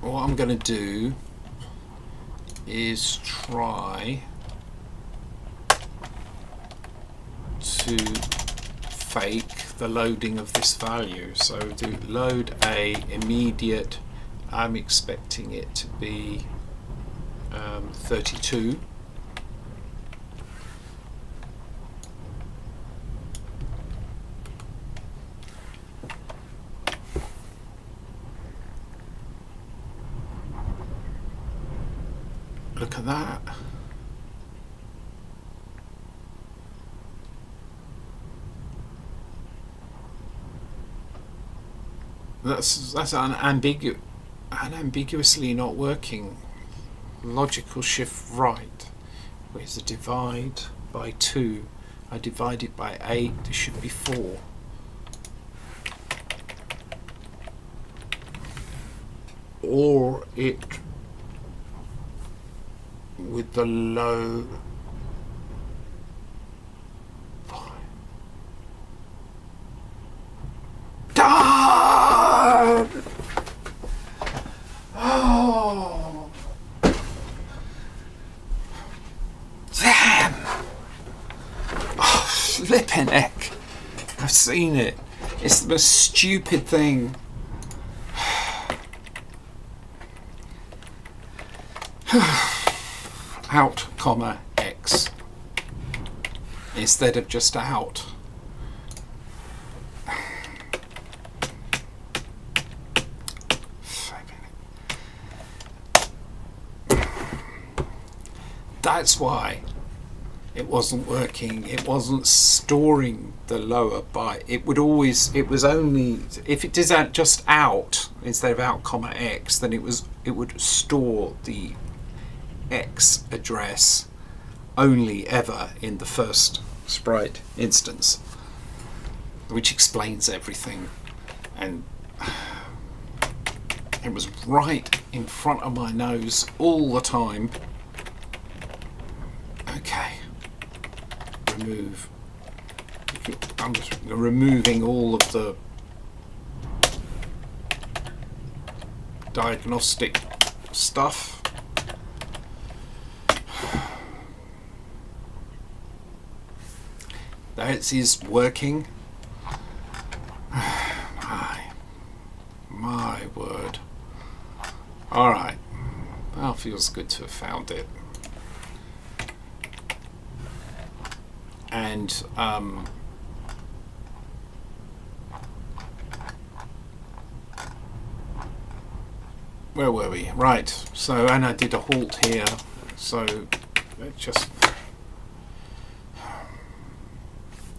What I'm going to do is try to fake the loading of this value. So do load a immediate. I'm expecting it to be 32. Look at that. That's unambiguously not working. Logical shift right. Where's the divide by 2? I divide it by 8. It should be 4. Or it with the low. Darn! Oh, damn! Oh, flipping heck! I've seen it. It's the most stupid thing. Out, comma, X instead of just out. That's why it wasn't working. It wasn't storing the lower byte. It was only if it did that just out instead of out comma X, then it would store the X address only ever in the first sprite instance, which explains everything. And it was right in front of my nose all the time. Okay, remove. I'm just removing all of the diagnostic stuff. That is working. My word. Alright. Well, feels good to have found it. And where were we? Right. So, and I did a halt here. So just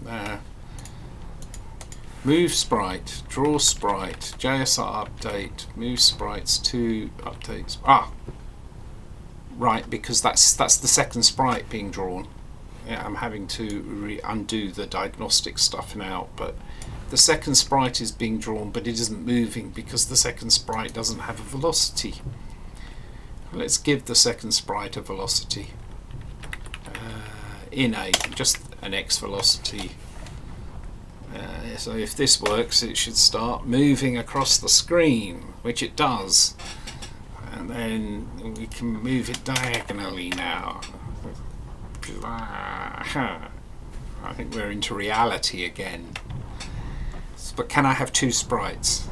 there. Move sprite, draw sprite, JSR update, move sprites to updates. right, because that's the second sprite being drawn. Yeah, I'm having to undo the diagnostic stuff now, but the second sprite is being drawn, but it isn't moving because the second sprite doesn't have a velocity. Let's give the second sprite a velocity. In A, just an X velocity. So if this works, it should start moving across the screen, which it does. And then we can move it diagonally now. I think we're into reality again. But can I have two sprites?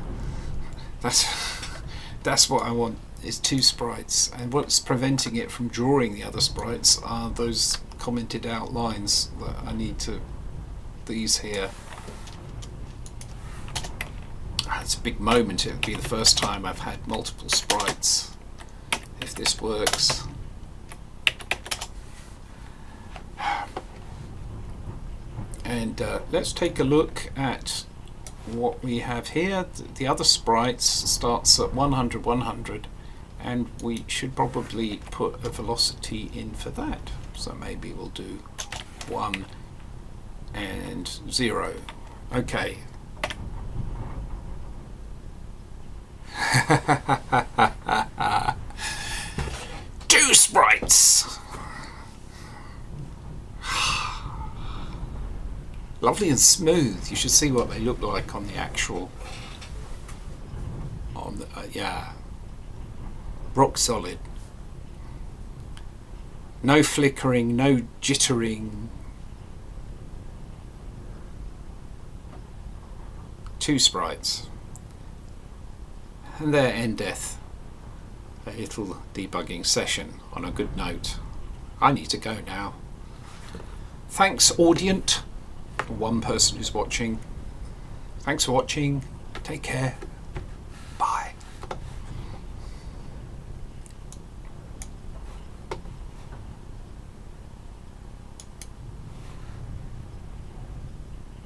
That's what I want, is two sprites. And what's preventing it from drawing the other sprites are those commented out lines that I need to, these here. It's a big moment. It would be the first time I've had multiple sprites, if this works. And let's take a look at what we have here. The other sprites starts at 100, 100, and we should probably put a velocity in for that. So maybe we'll do 1 and 0. Okay. Two sprites. Lovely and smooth. You should see what they look like on the actual. On the yeah, rock solid. No flickering, no jittering. Two sprites. And there endeth a little debugging session on a good note. I need to go now. Thanks, audient. One person who's watching. Thanks for watching. Take care.